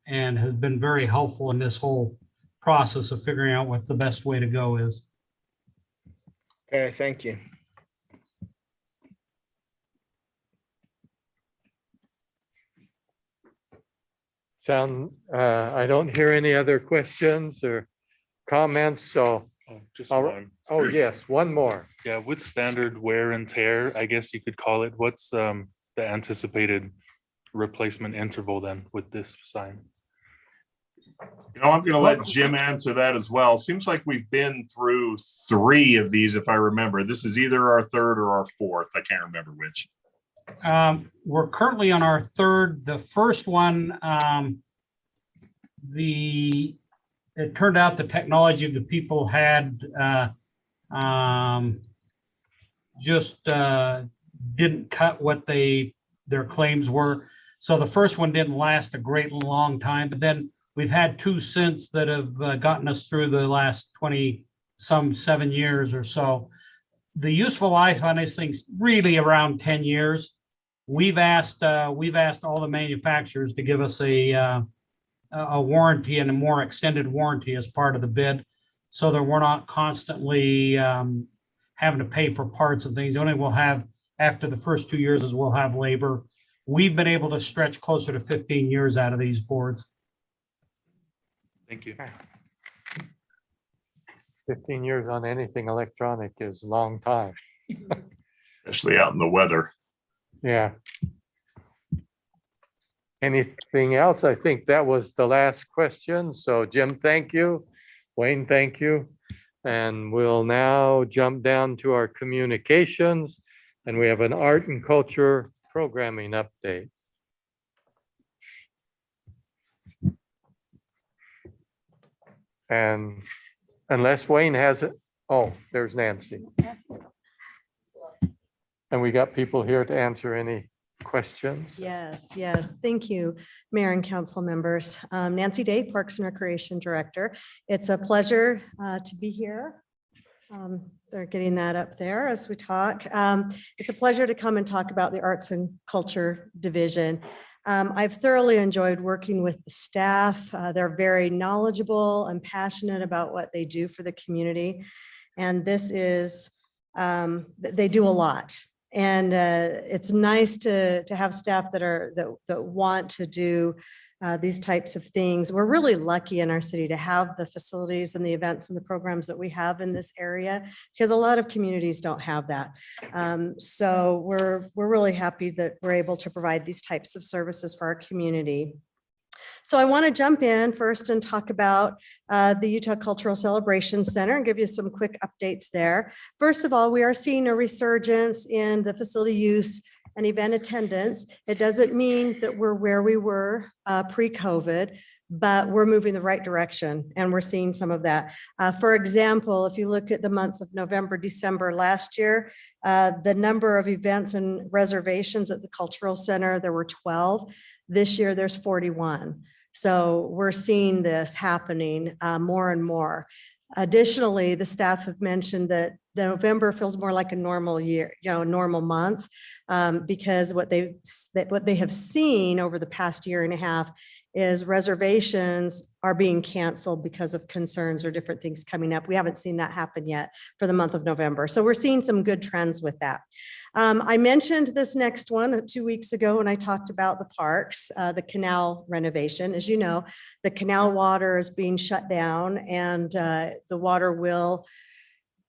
[SPEAKER 12] and has been very helpful in this whole process of figuring out what the best way to go is.
[SPEAKER 3] Okay, thank you.
[SPEAKER 2] I don't hear any other questions or comments, so,
[SPEAKER 9] Just
[SPEAKER 2] All
[SPEAKER 9] one.
[SPEAKER 2] oh, yes, one more.
[SPEAKER 9] Yeah, with standard wear and tear, I guess you could call it, what's the anticipated replacement interval then with this sign?
[SPEAKER 8] You know, I'm going to let Jim answer that as well. Seems like we've been through 3 of these, if I remember. This is either our 3rd or our 4th. I can't remember which.
[SPEAKER 12] We're currently on our 3rd. The first one, it turned out the technology the people had just didn't cut what their claims were. So the first one didn't last a great long time, but then we've had 2 since that have gotten us through the last 7 years or so. The useful life on this thing's really around 10 years. We've asked all the manufacturers to give us a warranty and a more extended warranty as part of the bid, so that we're not constantly having to pay for parts and things. Only we'll have, after the first 2 years, is we'll have labor. We've been able to stretch closer to 15 years out of these boards.
[SPEAKER 9] Thank you.
[SPEAKER 2] 15 years on anything electronic is a long time.
[SPEAKER 8] Especially out in the weather.
[SPEAKER 2] Yeah. Anything else? I think that was the last question. So Jim, thank you. Wayne, thank you. And we'll now jump down to our communications, and we have an art and culture programming update. And unless Wayne has it, oh, there's Nancy. And we got people here to answer any questions?
[SPEAKER 13] Yes, yes. Thank you, Mayor and council members. Nancy Day, Parks and Recreation Director. It's a pleasure to be here. They're getting that up there as we talk. It's a pleasure to come and talk about the Arts and Culture Division. I've thoroughly enjoyed working with the staff. They're very knowledgeable and passionate about what they do for the community. And this is, they do a lot. And it's nice to have staff that want to do these types of things. We're really lucky in our city to have the facilities and the events and the programs that we have in this area, because a lot of communities don't have that. So we're really happy that we're able to provide these types of services for our community. So I want to jump in first and talk about the Utah Cultural Celebration Center and give you some quick updates there. First of all, we are seeing a resurgence in the facility use and event attendance. It doesn't mean that we're where we were pre-COVID, but we're moving the right direction and we're seeing some of that. For example, if you look at the months of November, December last year, the number of events and reservations at the Cultural Center, there were 12. This year, there's 41. So we're seeing this happening more and more. Additionally, the staff have mentioned that November feels more like a normal year, normal month, because what they have seen over the past year and a half is reservations are being canceled because of concerns or different things coming up. We haven't seen that happen yet for the month of November. So we're seeing some good trends with that. I mentioned this next one 2 weeks ago when I talked about the parks, the canal renovation. As you know, the canal water is being shut down and the water will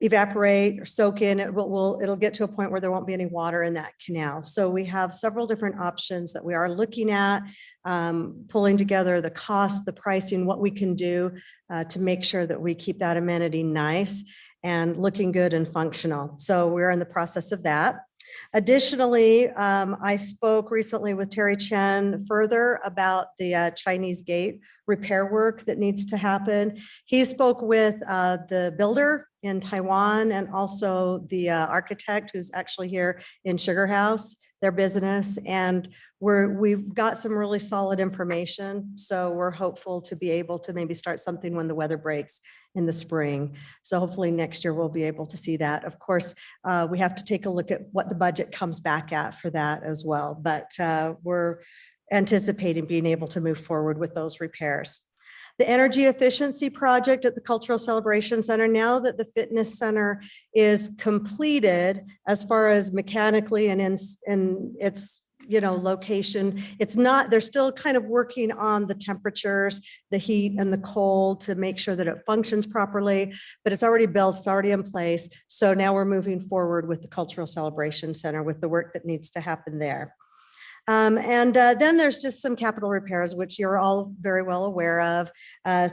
[SPEAKER 13] evaporate or soak in. It'll get to a point where there won't be any water in that canal. So we have several different options that we are looking at, pulling together the cost, the pricing, what we can do to make sure that we keep that amenity nice and looking good and functional. So we're in the process of that. Additionally, I spoke recently with Terry Chen further about the Chinese gate repair work that needs to happen. He spoke with the builder in Taiwan and also the architect who's actually here in Sugar House, their business. And we've got some really solid information. So we're hopeful to be able to maybe start something when the weather breaks in the spring. So hopefully next year we'll be able to see that. Of course, we have to take a look at what the budget comes back at for that as well. But we're anticipating being able to move forward with those repairs. The energy efficiency project at the Cultural Celebration Center, now that the fitness center is completed as far as mechanically and in its location, it's not, they're still kind of working on the temperatures, the heat and the cold to make sure that it functions properly, but it's already built, it's already in place. So now we're moving forward with the Cultural Celebration Center with the work that needs to happen there. Then there's just some capital repairs, which you're all very well aware of,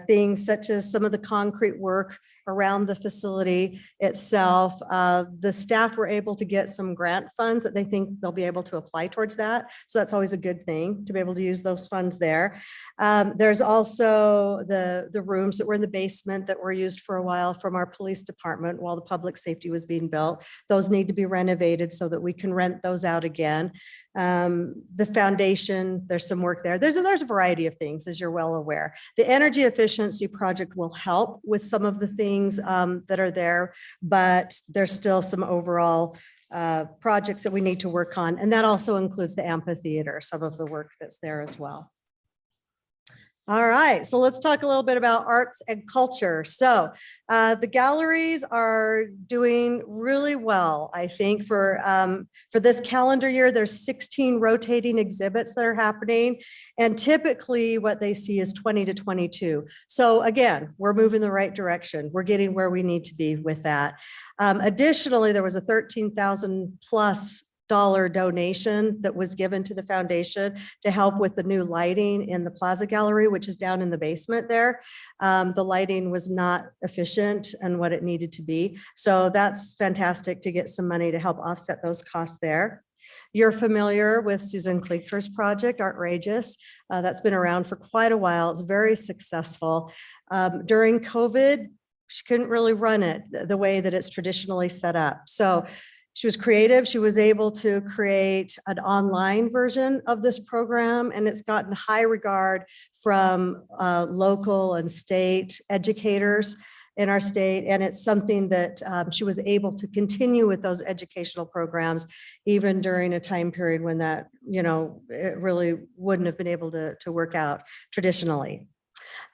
[SPEAKER 13] things such as some of the concrete work around the facility itself. The staff were able to get some grant funds that they think they'll be able to apply towards that. So that's always a good thing to be able to use those funds there. There's also the rooms that were in the basement that were used for a while from our police department while the public safety was being built. Those need to be renovated so that we can rent those out again. The foundation, there's some work there. There's a variety of things, as you're well aware. The energy efficiency project will help with some of the things that are there, but there's still some overall projects that we need to work on. And that also includes the amphitheater, some of the work that's there as well. All right, so let's talk a little bit about arts and culture. So the galleries are doing really well, I think, for this calendar year. There's 16 rotating exhibits that are happening, and typically what they see is 20 to 22. So again, we're moving the right direction. We're getting where we need to be with that. Additionally, there was a $13,000+ donation that was given to the foundation to help with the new lighting in the Plaza Gallery, which is down in the basement there. The lighting was not efficient and what it needed to be. So that's fantastic to get some money to help offset those costs there. You're familiar with Susan Kleeker's project, Artrageous. That's been around for quite a while. It's very successful. During COVID, she couldn't really run it the way that it's traditionally set up. So She was creative. She was able to create an online version of this program, and it's gotten high regard from local and state educators in our state. And it's something that she was able to continue with those educational programs, even during a time period when that, it really wouldn't have been able to work out traditionally.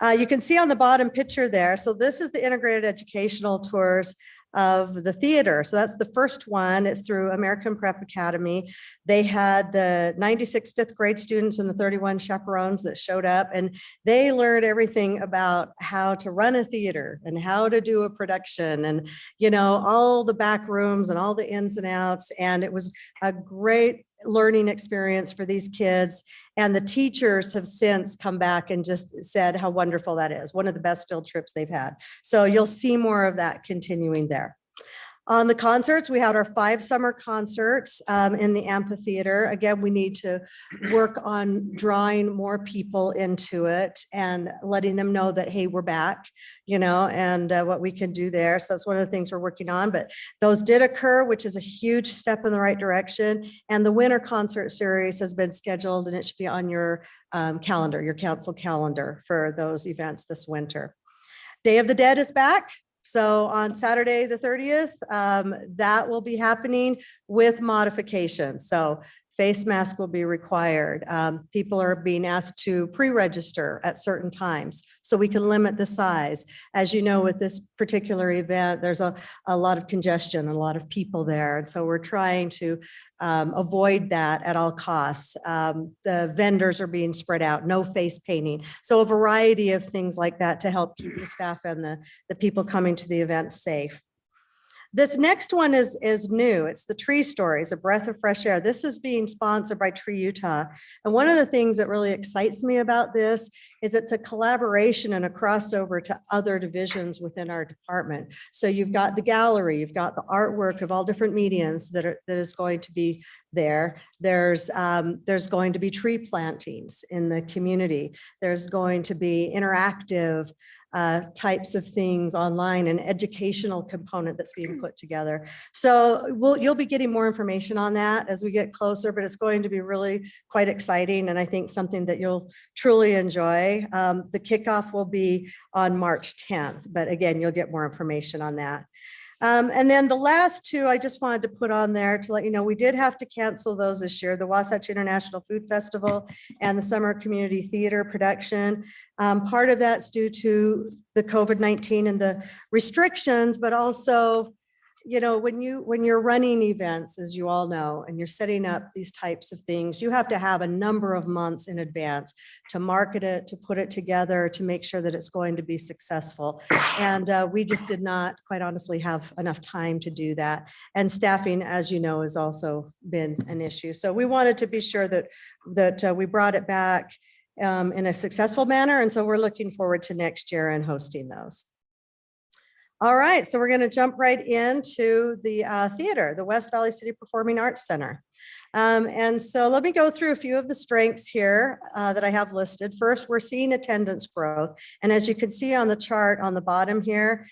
[SPEAKER 13] You can see on the bottom picture there. So this is the integrated educational tours of the theater. So that's the first one. It's through American Prep Academy. They had the 96 fifth grade students and the 31 chaperones that showed up, and they learned everything about how to run a theater and how to do a production and, all the back rooms and all the ins and outs. And it was a great learning experience for these kids. And the teachers have since come back and just said how wonderful that is. One of the best field trips they've had. So you'll see more of that continuing there. On the concerts, we had our 5 summer concerts in the amphitheater. Again, we need to work on drawing more people into it and letting them know that, hey, we're back, and what we can do there. So that's one of the things we're working on. But those did occur, which is a huge step in the right direction. And the winter concert series has been scheduled, and it should be on your calendar, your council calendar for those events this winter. Day of the Dead is back. So on Saturday, the 30th, that will be happening with modifications. So face mask will be required. People are being asked to pre-register at certain times so we can limit the size. As you know, with this particular event, there's a lot of congestion, a lot of people there. And so we're trying to avoid that at all costs. The vendors are being spread out, no face painting. So a variety of things like that to help keep the staff and the people coming to the event safe. This next one is new. It's the Tree Stories, A Breath of Fresh Air. This is being sponsored by Tree Utah. And one of the things that really excites me about this is it's a collaboration and a crossover to other divisions within our department. So you've got the gallery, you've got the artwork of all different mediums that is going to be there. There's going to be tree plantings in the community. There's going to be interactive types of things online, an educational component that's being put together. So you'll be getting more information on that as we get closer, but it's going to be really quite exciting, and I think something that you'll truly enjoy. The kickoff will be on March 10th, but again, you'll get more information on that. And then the last two I just wanted to put on there to let you know, we did have to cancel those this year, the Wasatch International Food Festival and the Summer Community Theater production. Part of that's due to the COVID-19 and the restrictions, but also, when you're running events, as you all know, and you're setting up these types of things, you have to have a number of months in advance to market it, to put it together, to make sure that it's going to be successful. And we just did not, quite honestly, have enough time to do that. And staffing, as you know, has also been an issue. So we wanted to be sure that we brought it back in a successful manner. And so we're looking forward to next year and hosting those. All right, so we're going to jump right into the theater, the West Valley City Performing Arts Center. And so let me go through a few of the strengths here that I have listed. First, we're seeing attendance growth. And as you can see on the chart on the bottom here,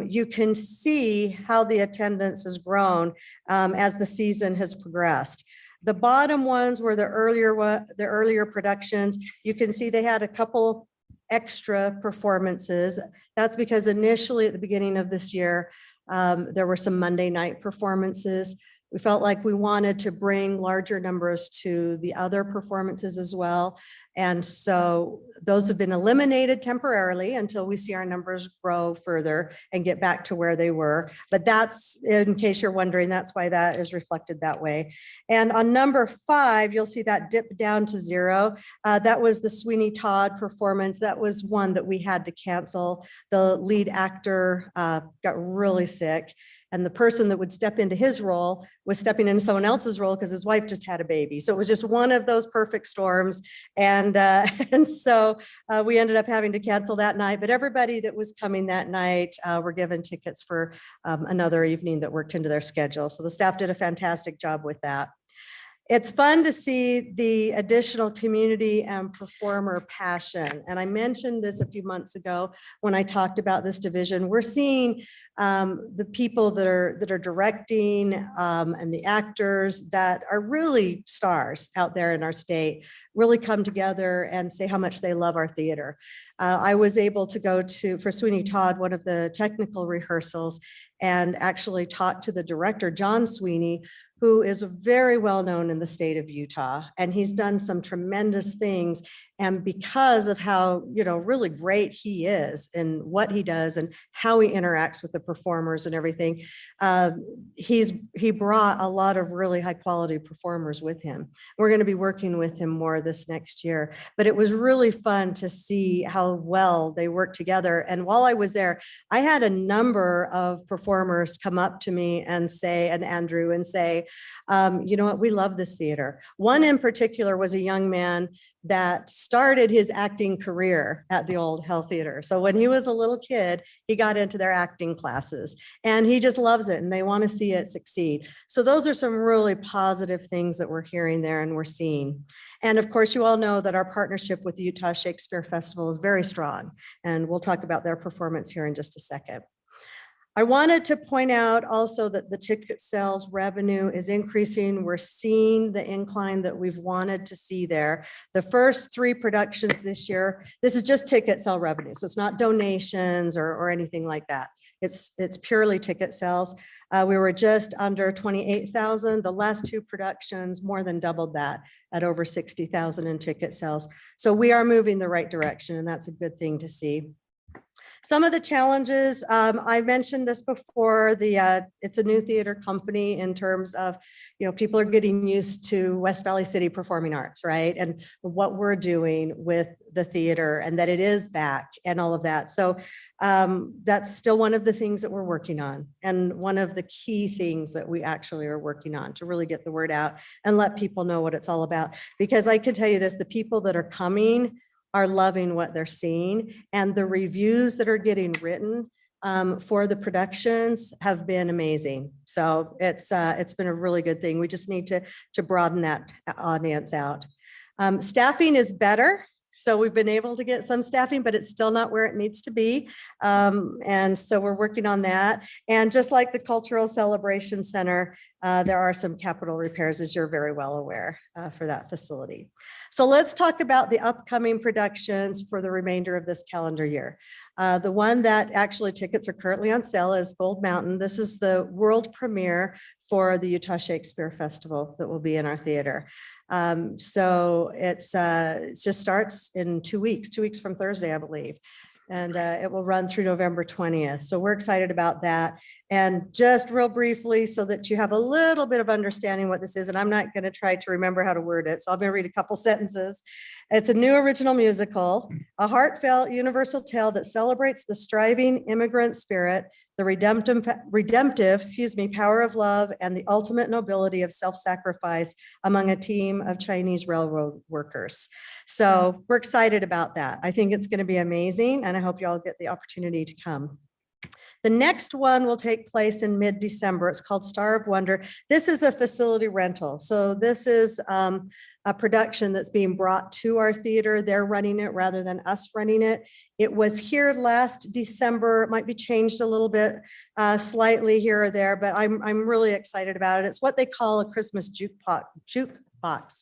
[SPEAKER 13] you can see how the attendance has grown as the season has progressed. The bottom ones were the earlier productions. You can see they had a couple extra performances. That's because initially at the beginning of this year, there were some Monday night performances. We felt like we wanted to bring larger numbers to the other performances as well. And so those have been eliminated temporarily until we see our numbers grow further and get back to where they were. But that's, in case you're wondering, that's why that is reflected that way. And on number 5, you'll see that dip down to 0. That was the Sweeney Todd performance. That was one that we had to cancel. The lead actor got really sick. And the person that would step into his role was stepping into someone else's role because his wife just had a baby. So it was just one of those perfect storms. And so we ended up having to cancel that night. But everybody that was coming that night were given tickets for another evening that worked into their schedule. So the staff did a fantastic job with that. it's fun to see the additional community and performer passion. And I mentioned this a few months ago when I talked about this division. We're seeing the people that are directing and the actors that are really stars out there in our state really come together and say how much they love our theater. I was able to go for Sweeney Todd, one of the technical rehearsals, and actually talk to the director, John Sweeney, who is very well known in the state of Utah. And he's done some tremendous things. And because of how, really great he is in what he does and how he interacts with the performers and everything, he brought a lot of really high quality performers with him. We're going to be working with him more this next year, but it was really fun to see how well they work together. And while I was there, I had a number of performers come up to me and say, and Andrew, and say, you know what, we love this theater. One in particular was a young man that started his acting career at the Old Hell Theater. So when he was a little kid, he got into their acting classes and he just loves it and they want to see it succeed. So those are some really positive things that we're hearing there and we're seeing. And of course, you all know that our partnership with the Utah Shakespeare Festival is very strong, and we'll talk about their performance here in just a second. I wanted to point out also that the ticket sales revenue is increasing. We're seeing the incline that we've wanted to see there. The first 3 productions this year, this is just ticket sale revenue. So it's not donations or anything like that. It's purely ticket sales. We were just under 28,000. The last 2 productions more than doubled that at over 60,000 in ticket sales. So we are moving the right direction, and that's a good thing to see. Some of the challenges, I mentioned this before, it's a new theater company in terms of, people are getting used to West Valley City Performing Arts, right? And what we're doing with the theater and that it is back and all of that. So that's still one of the things that we're working on, and one of the key things that we actually are working on to really get the word out and let people know what it's all about. Because I can tell you this, the people that are coming are loving what they're seeing, and the reviews that are getting written for the productions have been amazing. So it's been a really good thing. We just need to broaden that audience out. Staffing is better. So we've been able to get some staffing, but it's still not where it needs to be. And so we're working on that. And just like the Cultural Celebration Center, there are some capital repairs, as you're very well aware, for that facility. So let's talk about the upcoming productions for the remainder of this calendar year. The one that actually tickets are currently on sale is Gold Mountain. This is the world premiere for the Utah Shakespeare Festival that will be in our theater. So it just starts in 2 weeks, 2 weeks from Thursday, I believe. And it will run through November 20th. So we're excited about that. And just real briefly, so that you have a little bit of understanding what this is, and I'm not going to try to remember how to word it, so I'm going to read a couple sentences. It's a new original musical, a heartfelt universal tale that celebrates the striving immigrant spirit, the redemptive, power of love, and the ultimate nobility of self-sacrifice among a team of Chinese railroad workers. So we're excited about that. I think it's going to be amazing, and I hope you all get the opportunity to come. The next one will take place in mid-December. It's called Star of Wonder. This is a facility rental. So this is a production that's being brought to our theater. They're running it rather than us running it. It was here last December. It might be changed a little bit slightly here or there, but I'm really excited about it. It's what they call a Christmas jukebox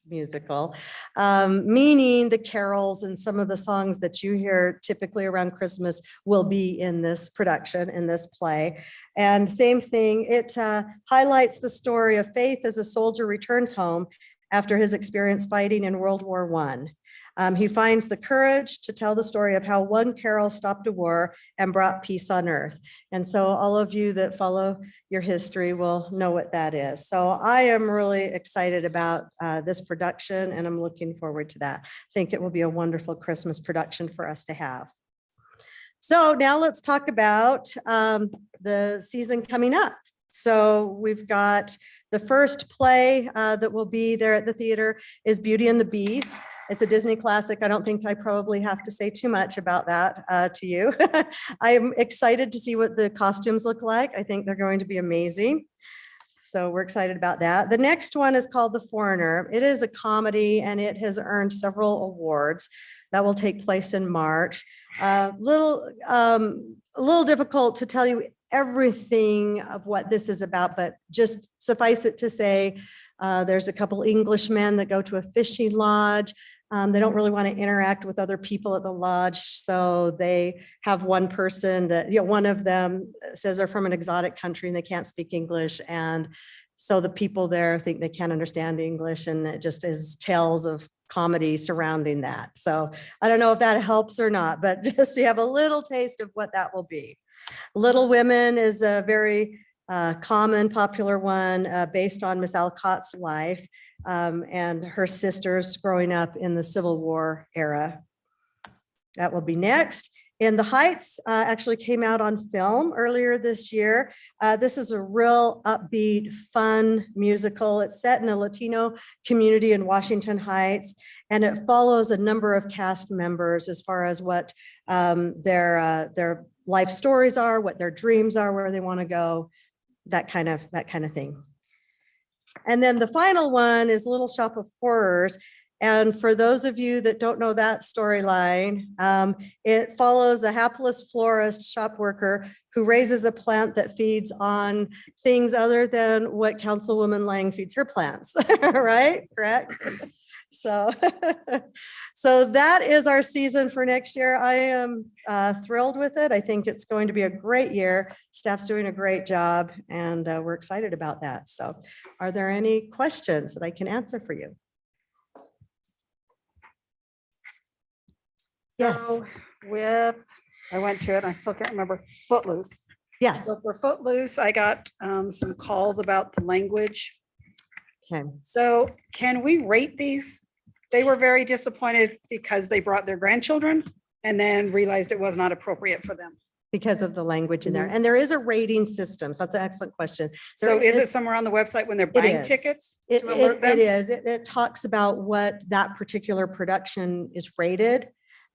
[SPEAKER 13] musical, meaning the carols and some of the songs that you hear typically around Christmas will be in this production, in this play. And same thing, it highlights the story of Faith as a soldier returns home after his experience fighting in World War I. He finds the courage to tell the story of how one carol stopped a war and brought peace on earth. And so all of you that follow your history will know what that is. So I am really excited about this production, and I'm looking forward to that. I think it will be a wonderful Christmas production for us to have. So now let's talk about the season coming up. So we've got the first play that will be there at the theater is Beauty and the Beast. It's a Disney classic. I don't think I probably have to say too much about that to you. I'm excited to see what the costumes look like. I think they're going to be amazing. So we're excited about that. The next one is called The Foreigner. It is a comedy and it has earned several awards. That will take place in March. A little difficult to tell you everything of what this is about, but just suffice it to say, there's a couple Englishmen that go to a fishing lodge. They don't really want to interact with other people at the lodge. So they have one person that, one of them says they're from an exotic country and they can't speak English. And so the people there think they can't understand English, and it just is tales of comedy surrounding that. So I don't know if that helps or not, but just so you have a little taste of what that will be. Little Women is a very common, popular one based on Miss Alcott's life and her sisters growing up in the Civil War era. That will be next. In the Heights actually came out on film earlier this year. This is a real upbeat, fun musical. It's set in a Latino community in Washington Heights, and it follows a number of cast members as far as what their life stories are, what their dreams are, where they want to go, that kind of thing. And then the final one is Little Shop of Horrors. And for those of you that don't know that storyline, it follows a hapless florist shop worker who raises a plant that feeds on things other than what Councilwoman Lang feeds her plants, right? Correct? So, so that is our season for next year. I am thrilled with it. I think it's going to be a great year. Staff's doing a great job, and we're excited about that. So are there any questions that I can answer for you? Yes.
[SPEAKER 6] So I went to it, I still can't remember, Footloose.
[SPEAKER 13] Yes.
[SPEAKER 6] So for Footloose, I got some calls about the language.
[SPEAKER 13] Okay.
[SPEAKER 6] So can we rate these? They were very disappointed because they brought their grandchildren and then realized it was not appropriate for them.
[SPEAKER 13] Because of the language in there. And there is a rating system. So that's an excellent question.
[SPEAKER 6] So
[SPEAKER 13] There
[SPEAKER 6] is it somewhere on the website when they're
[SPEAKER 13] It
[SPEAKER 6] buying
[SPEAKER 13] is.
[SPEAKER 6] tickets?
[SPEAKER 13] It
[SPEAKER 6] to alert them?
[SPEAKER 13] is. It talks about what that particular production is rated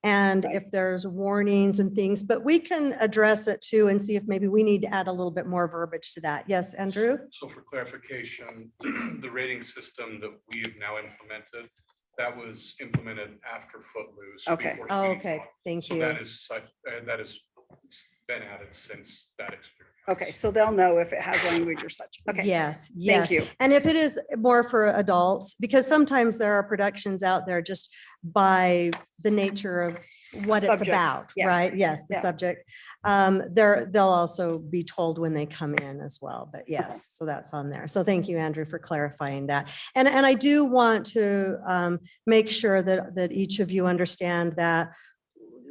[SPEAKER 13] and if there's warnings and things, but we can address it too and see if maybe we need to add a little bit more verbiage to that. Yes, Andrew?
[SPEAKER 14] So for clarification, the rating system that we have now implemented, that was implemented after Footloose.
[SPEAKER 6] Okay.
[SPEAKER 14] before
[SPEAKER 13] Oh,
[SPEAKER 14] Sweeney
[SPEAKER 13] okay.
[SPEAKER 14] Todd.
[SPEAKER 13] Thank
[SPEAKER 14] So
[SPEAKER 13] you.
[SPEAKER 14] that is such, that has been added since that experience.
[SPEAKER 6] Okay, so they'll know if it has language or such. Okay.
[SPEAKER 13] Yes, yes.
[SPEAKER 6] Thank you.
[SPEAKER 13] And if it is more for adults, because sometimes there are productions out there just by the nature of what it's
[SPEAKER 6] Subject,
[SPEAKER 13] about,
[SPEAKER 6] yes.
[SPEAKER 13] right? Yes, the
[SPEAKER 6] Yeah.
[SPEAKER 13] subject. They'll also be told when they come in as well, but yes, so that's on there. So thank you, Andrew, for clarifying that. And I do want to make sure that each of you understand that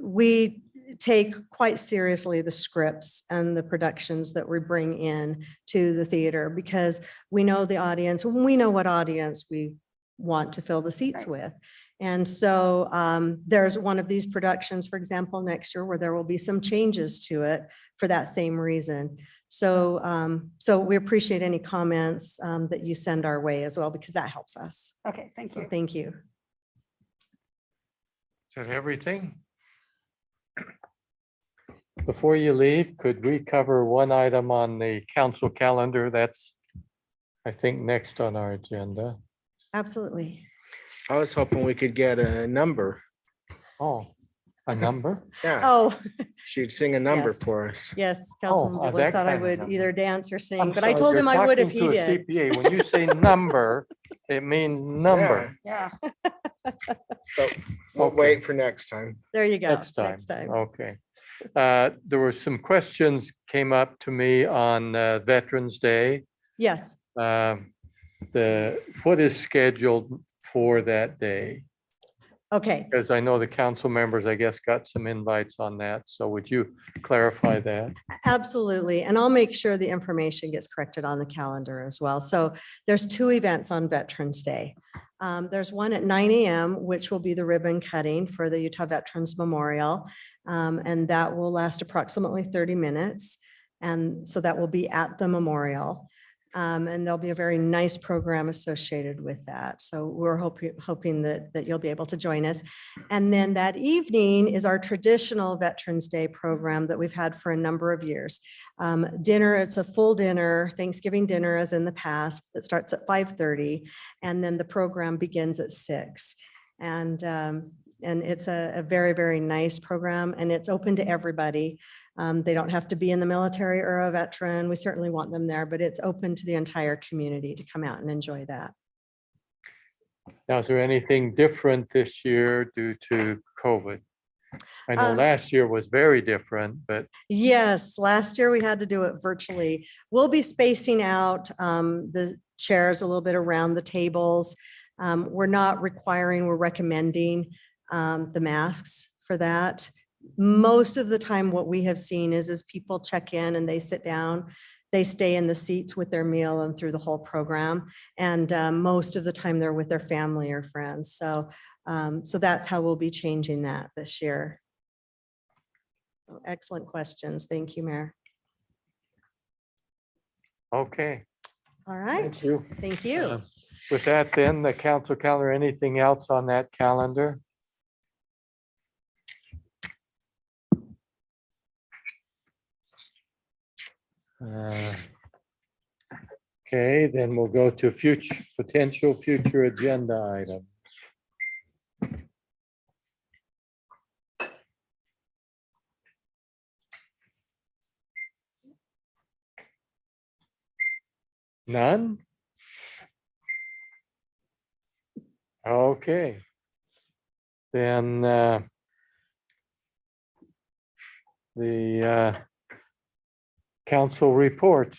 [SPEAKER 13] we take quite seriously the scripts and the productions that we bring in to the theater, because we know the audience, we know what audience we want to fill the seats with. And so there's one of these productions, for example, next year where there will be some changes to it for that same reason. So so we appreciate any comments that you send our way as well, because that helps us.
[SPEAKER 6] Okay, thank
[SPEAKER 13] So
[SPEAKER 6] you.
[SPEAKER 13] thank you.
[SPEAKER 2] Is that everything? Before you leave, could we cover one item on the council calendar? That's, I think, next on our agenda.
[SPEAKER 13] Absolutely.
[SPEAKER 3] I was hoping we could get a number.
[SPEAKER 2] Oh, a number?
[SPEAKER 3] Yeah,
[SPEAKER 13] Oh,
[SPEAKER 3] she'd sing a number
[SPEAKER 13] Yes.
[SPEAKER 3] for us.
[SPEAKER 13] yes, Councilman Bueller
[SPEAKER 2] that
[SPEAKER 13] thought I
[SPEAKER 2] kind of
[SPEAKER 13] would
[SPEAKER 2] number.
[SPEAKER 13] either dance or sing,
[SPEAKER 2] I'm
[SPEAKER 13] but I
[SPEAKER 2] sorry,
[SPEAKER 13] told him
[SPEAKER 2] you're
[SPEAKER 13] I would if
[SPEAKER 2] talking
[SPEAKER 13] he
[SPEAKER 2] to a
[SPEAKER 13] did.
[SPEAKER 2] CPA. When you say number, it means number.
[SPEAKER 6] Yeah.
[SPEAKER 3] So we'll
[SPEAKER 2] Okay.
[SPEAKER 3] wait for next time.
[SPEAKER 13] There you go.
[SPEAKER 2] Next time.
[SPEAKER 13] Next time.
[SPEAKER 2] Okay. There were some questions came up to me on Veterans Day.
[SPEAKER 13] Yes.
[SPEAKER 2] What is scheduled for that day?
[SPEAKER 13] Okay.
[SPEAKER 2] Because I know the council members, I guess, got some invites on that. So would you clarify that?
[SPEAKER 13] Absolutely. And I'll make sure the information gets corrected on the calendar as well. So there's 2 events on Veterans Day. There's one at 9 a.m., which will be the ribbon cutting for the Utah Veterans Memorial. And that will last approximately 30 minutes. And so that will be at the memorial. And there'll be a very nice program associated with that. So we're hoping that you'll be able to join us. And then that evening is our traditional Veterans Day program that we've had for a number of years. Dinner, it's a full dinner, Thanksgiving dinner as in the past. It starts at 5:30 and then the program begins at 6. And it's a very, very nice program and it's open to everybody. They don't have to be in the military or a veteran. We certainly want them there, but it's open to the entire community to come out and enjoy that.
[SPEAKER 2] Now, is there anything different this year due to COVID? I know
[SPEAKER 13] Um,
[SPEAKER 2] last year was very different, but
[SPEAKER 13] Yes, last year we had to do it virtually. We'll be spacing out the chairs a little bit around the tables. We're not requiring, we're recommending the masks for that. Most of the time, what we have seen is people check in and they sit down, they stay in the seats with their meal and through the whole program. And most of the time they're with their family or friends. So that's how we'll be changing that this year. Excellent questions. Thank you, Mayor.
[SPEAKER 2] okay.
[SPEAKER 13] All right.
[SPEAKER 2] Thank you.
[SPEAKER 13] Thank you.
[SPEAKER 2] With that, then, the council calendar, anything else on that calendar? Okay, then we'll go to potential future agenda items. None? Okay. Then the council reports.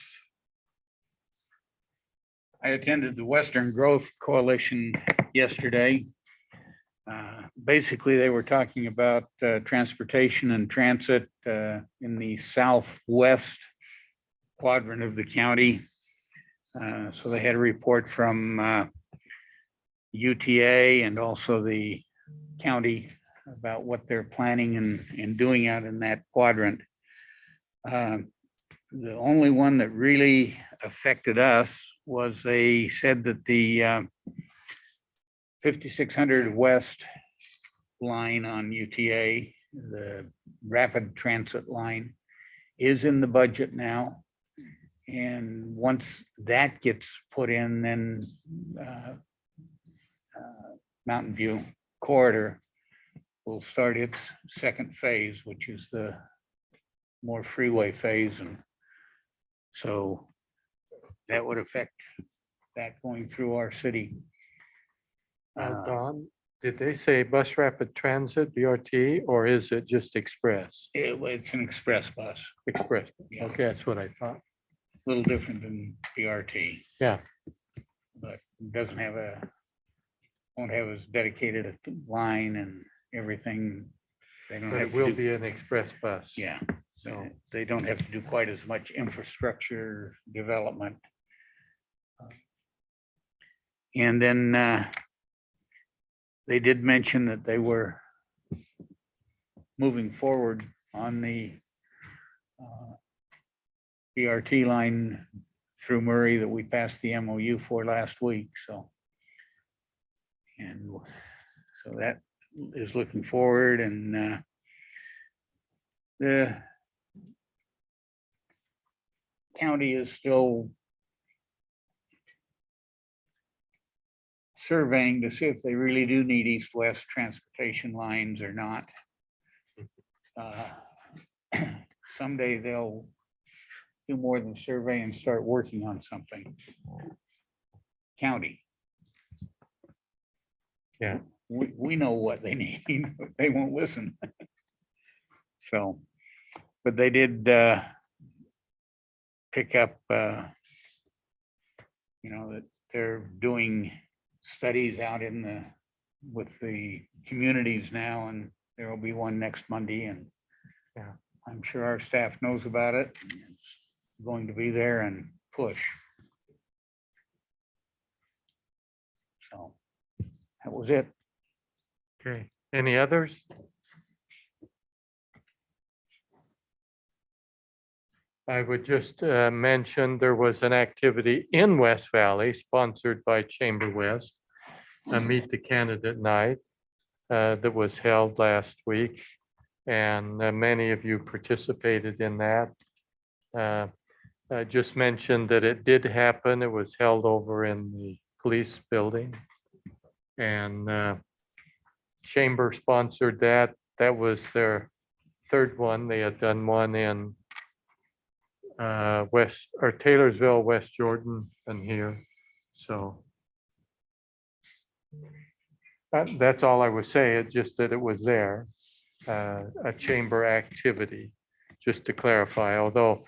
[SPEAKER 7] I attended the Western Growth Coalition yesterday. Basically, they were talking about transportation and transit in the southwest quadrant of the county. So they had a report from UTA and also the county about what they're planning and doing out in that quadrant. The only one that really affected us was they said that the 5600 West line on UTA, the rapid transit line, is in the budget now. And once that gets put in, then Mountain View Corridor will start its second phase, which is the more freeway phase. And so that would affect that going through our city.
[SPEAKER 2] Don, did they say bus rapid transit, BRT, or is it just express?
[SPEAKER 7] It's an express bus,
[SPEAKER 2] Express.
[SPEAKER 7] Yeah.
[SPEAKER 2] Okay, that's what I thought.
[SPEAKER 7] a little different than BRT,
[SPEAKER 2] Yeah,
[SPEAKER 7] but doesn't have won't have as dedicated a line and everything. They don't
[SPEAKER 2] but
[SPEAKER 7] have
[SPEAKER 2] it
[SPEAKER 7] to
[SPEAKER 2] will
[SPEAKER 7] do-
[SPEAKER 2] be an express bus.
[SPEAKER 7] Yeah,
[SPEAKER 2] So,
[SPEAKER 7] so they don't have to do quite as much infrastructure development. And then they did mention that they were moving forward on the BRT line through Murray that we passed the MOU for last week, so. And so that is looking forward, and the county is still surveying to see if they really do need east-west transportation lines or not. Someday they'll do more than survey and start working on something. County.
[SPEAKER 2] Yeah.
[SPEAKER 7] We know what they need, but they won't listen. So, but they did pick up, that they're doing studies out with the communities now, and there will be one next Monday, and
[SPEAKER 2] Yeah.
[SPEAKER 7] I'm sure our staff knows about it. It's going to be there and push. So that was it.
[SPEAKER 2] okay. Any others? I would just mention there was an activity in West Valley sponsored by Chamber West, a Meet the Candidate Night that was held last week. And many of you participated in that. I just mentioned that it did happen. It was held over in the police building. And Chamber sponsored that. That was their third one. They had done one in West or Taylorsville, West Jordan, and here. So that's all I would say. It's just that it was there, a chamber activity, just to clarify. Although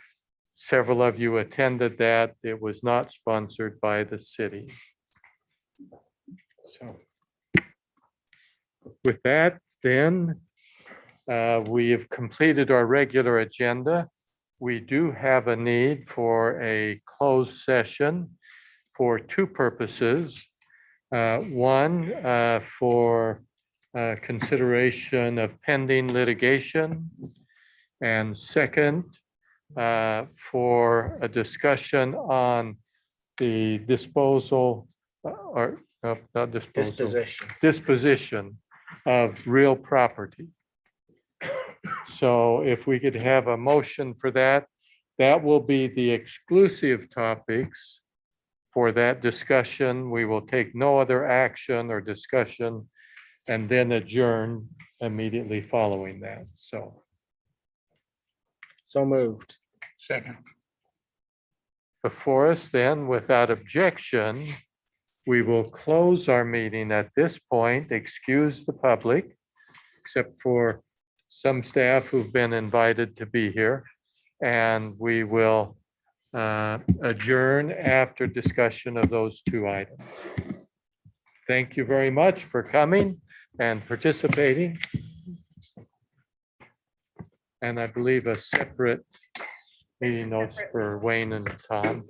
[SPEAKER 2] several of you attended that, it was not sponsored by the city. So with that, then we have completed our regular agenda. We do have a need for a closed session for two purposes. One, for consideration of pending litigation. And second, for a discussion on the disposal or not disposal, disposition of real property. So if we could have a motion for that, that will be the exclusive topics for that discussion. We will take no other action or discussion and then adjourn immediately following that. So
[SPEAKER 3] moved.
[SPEAKER 7] Second.
[SPEAKER 2] before us then, without objection, we will close our meeting at this point, excuse the public, except for some staff who've been invited to be here. And we will adjourn after discussion of those two items. Thank you very much for coming and participating. And I believe a separate meeting notes for Wayne and Tom.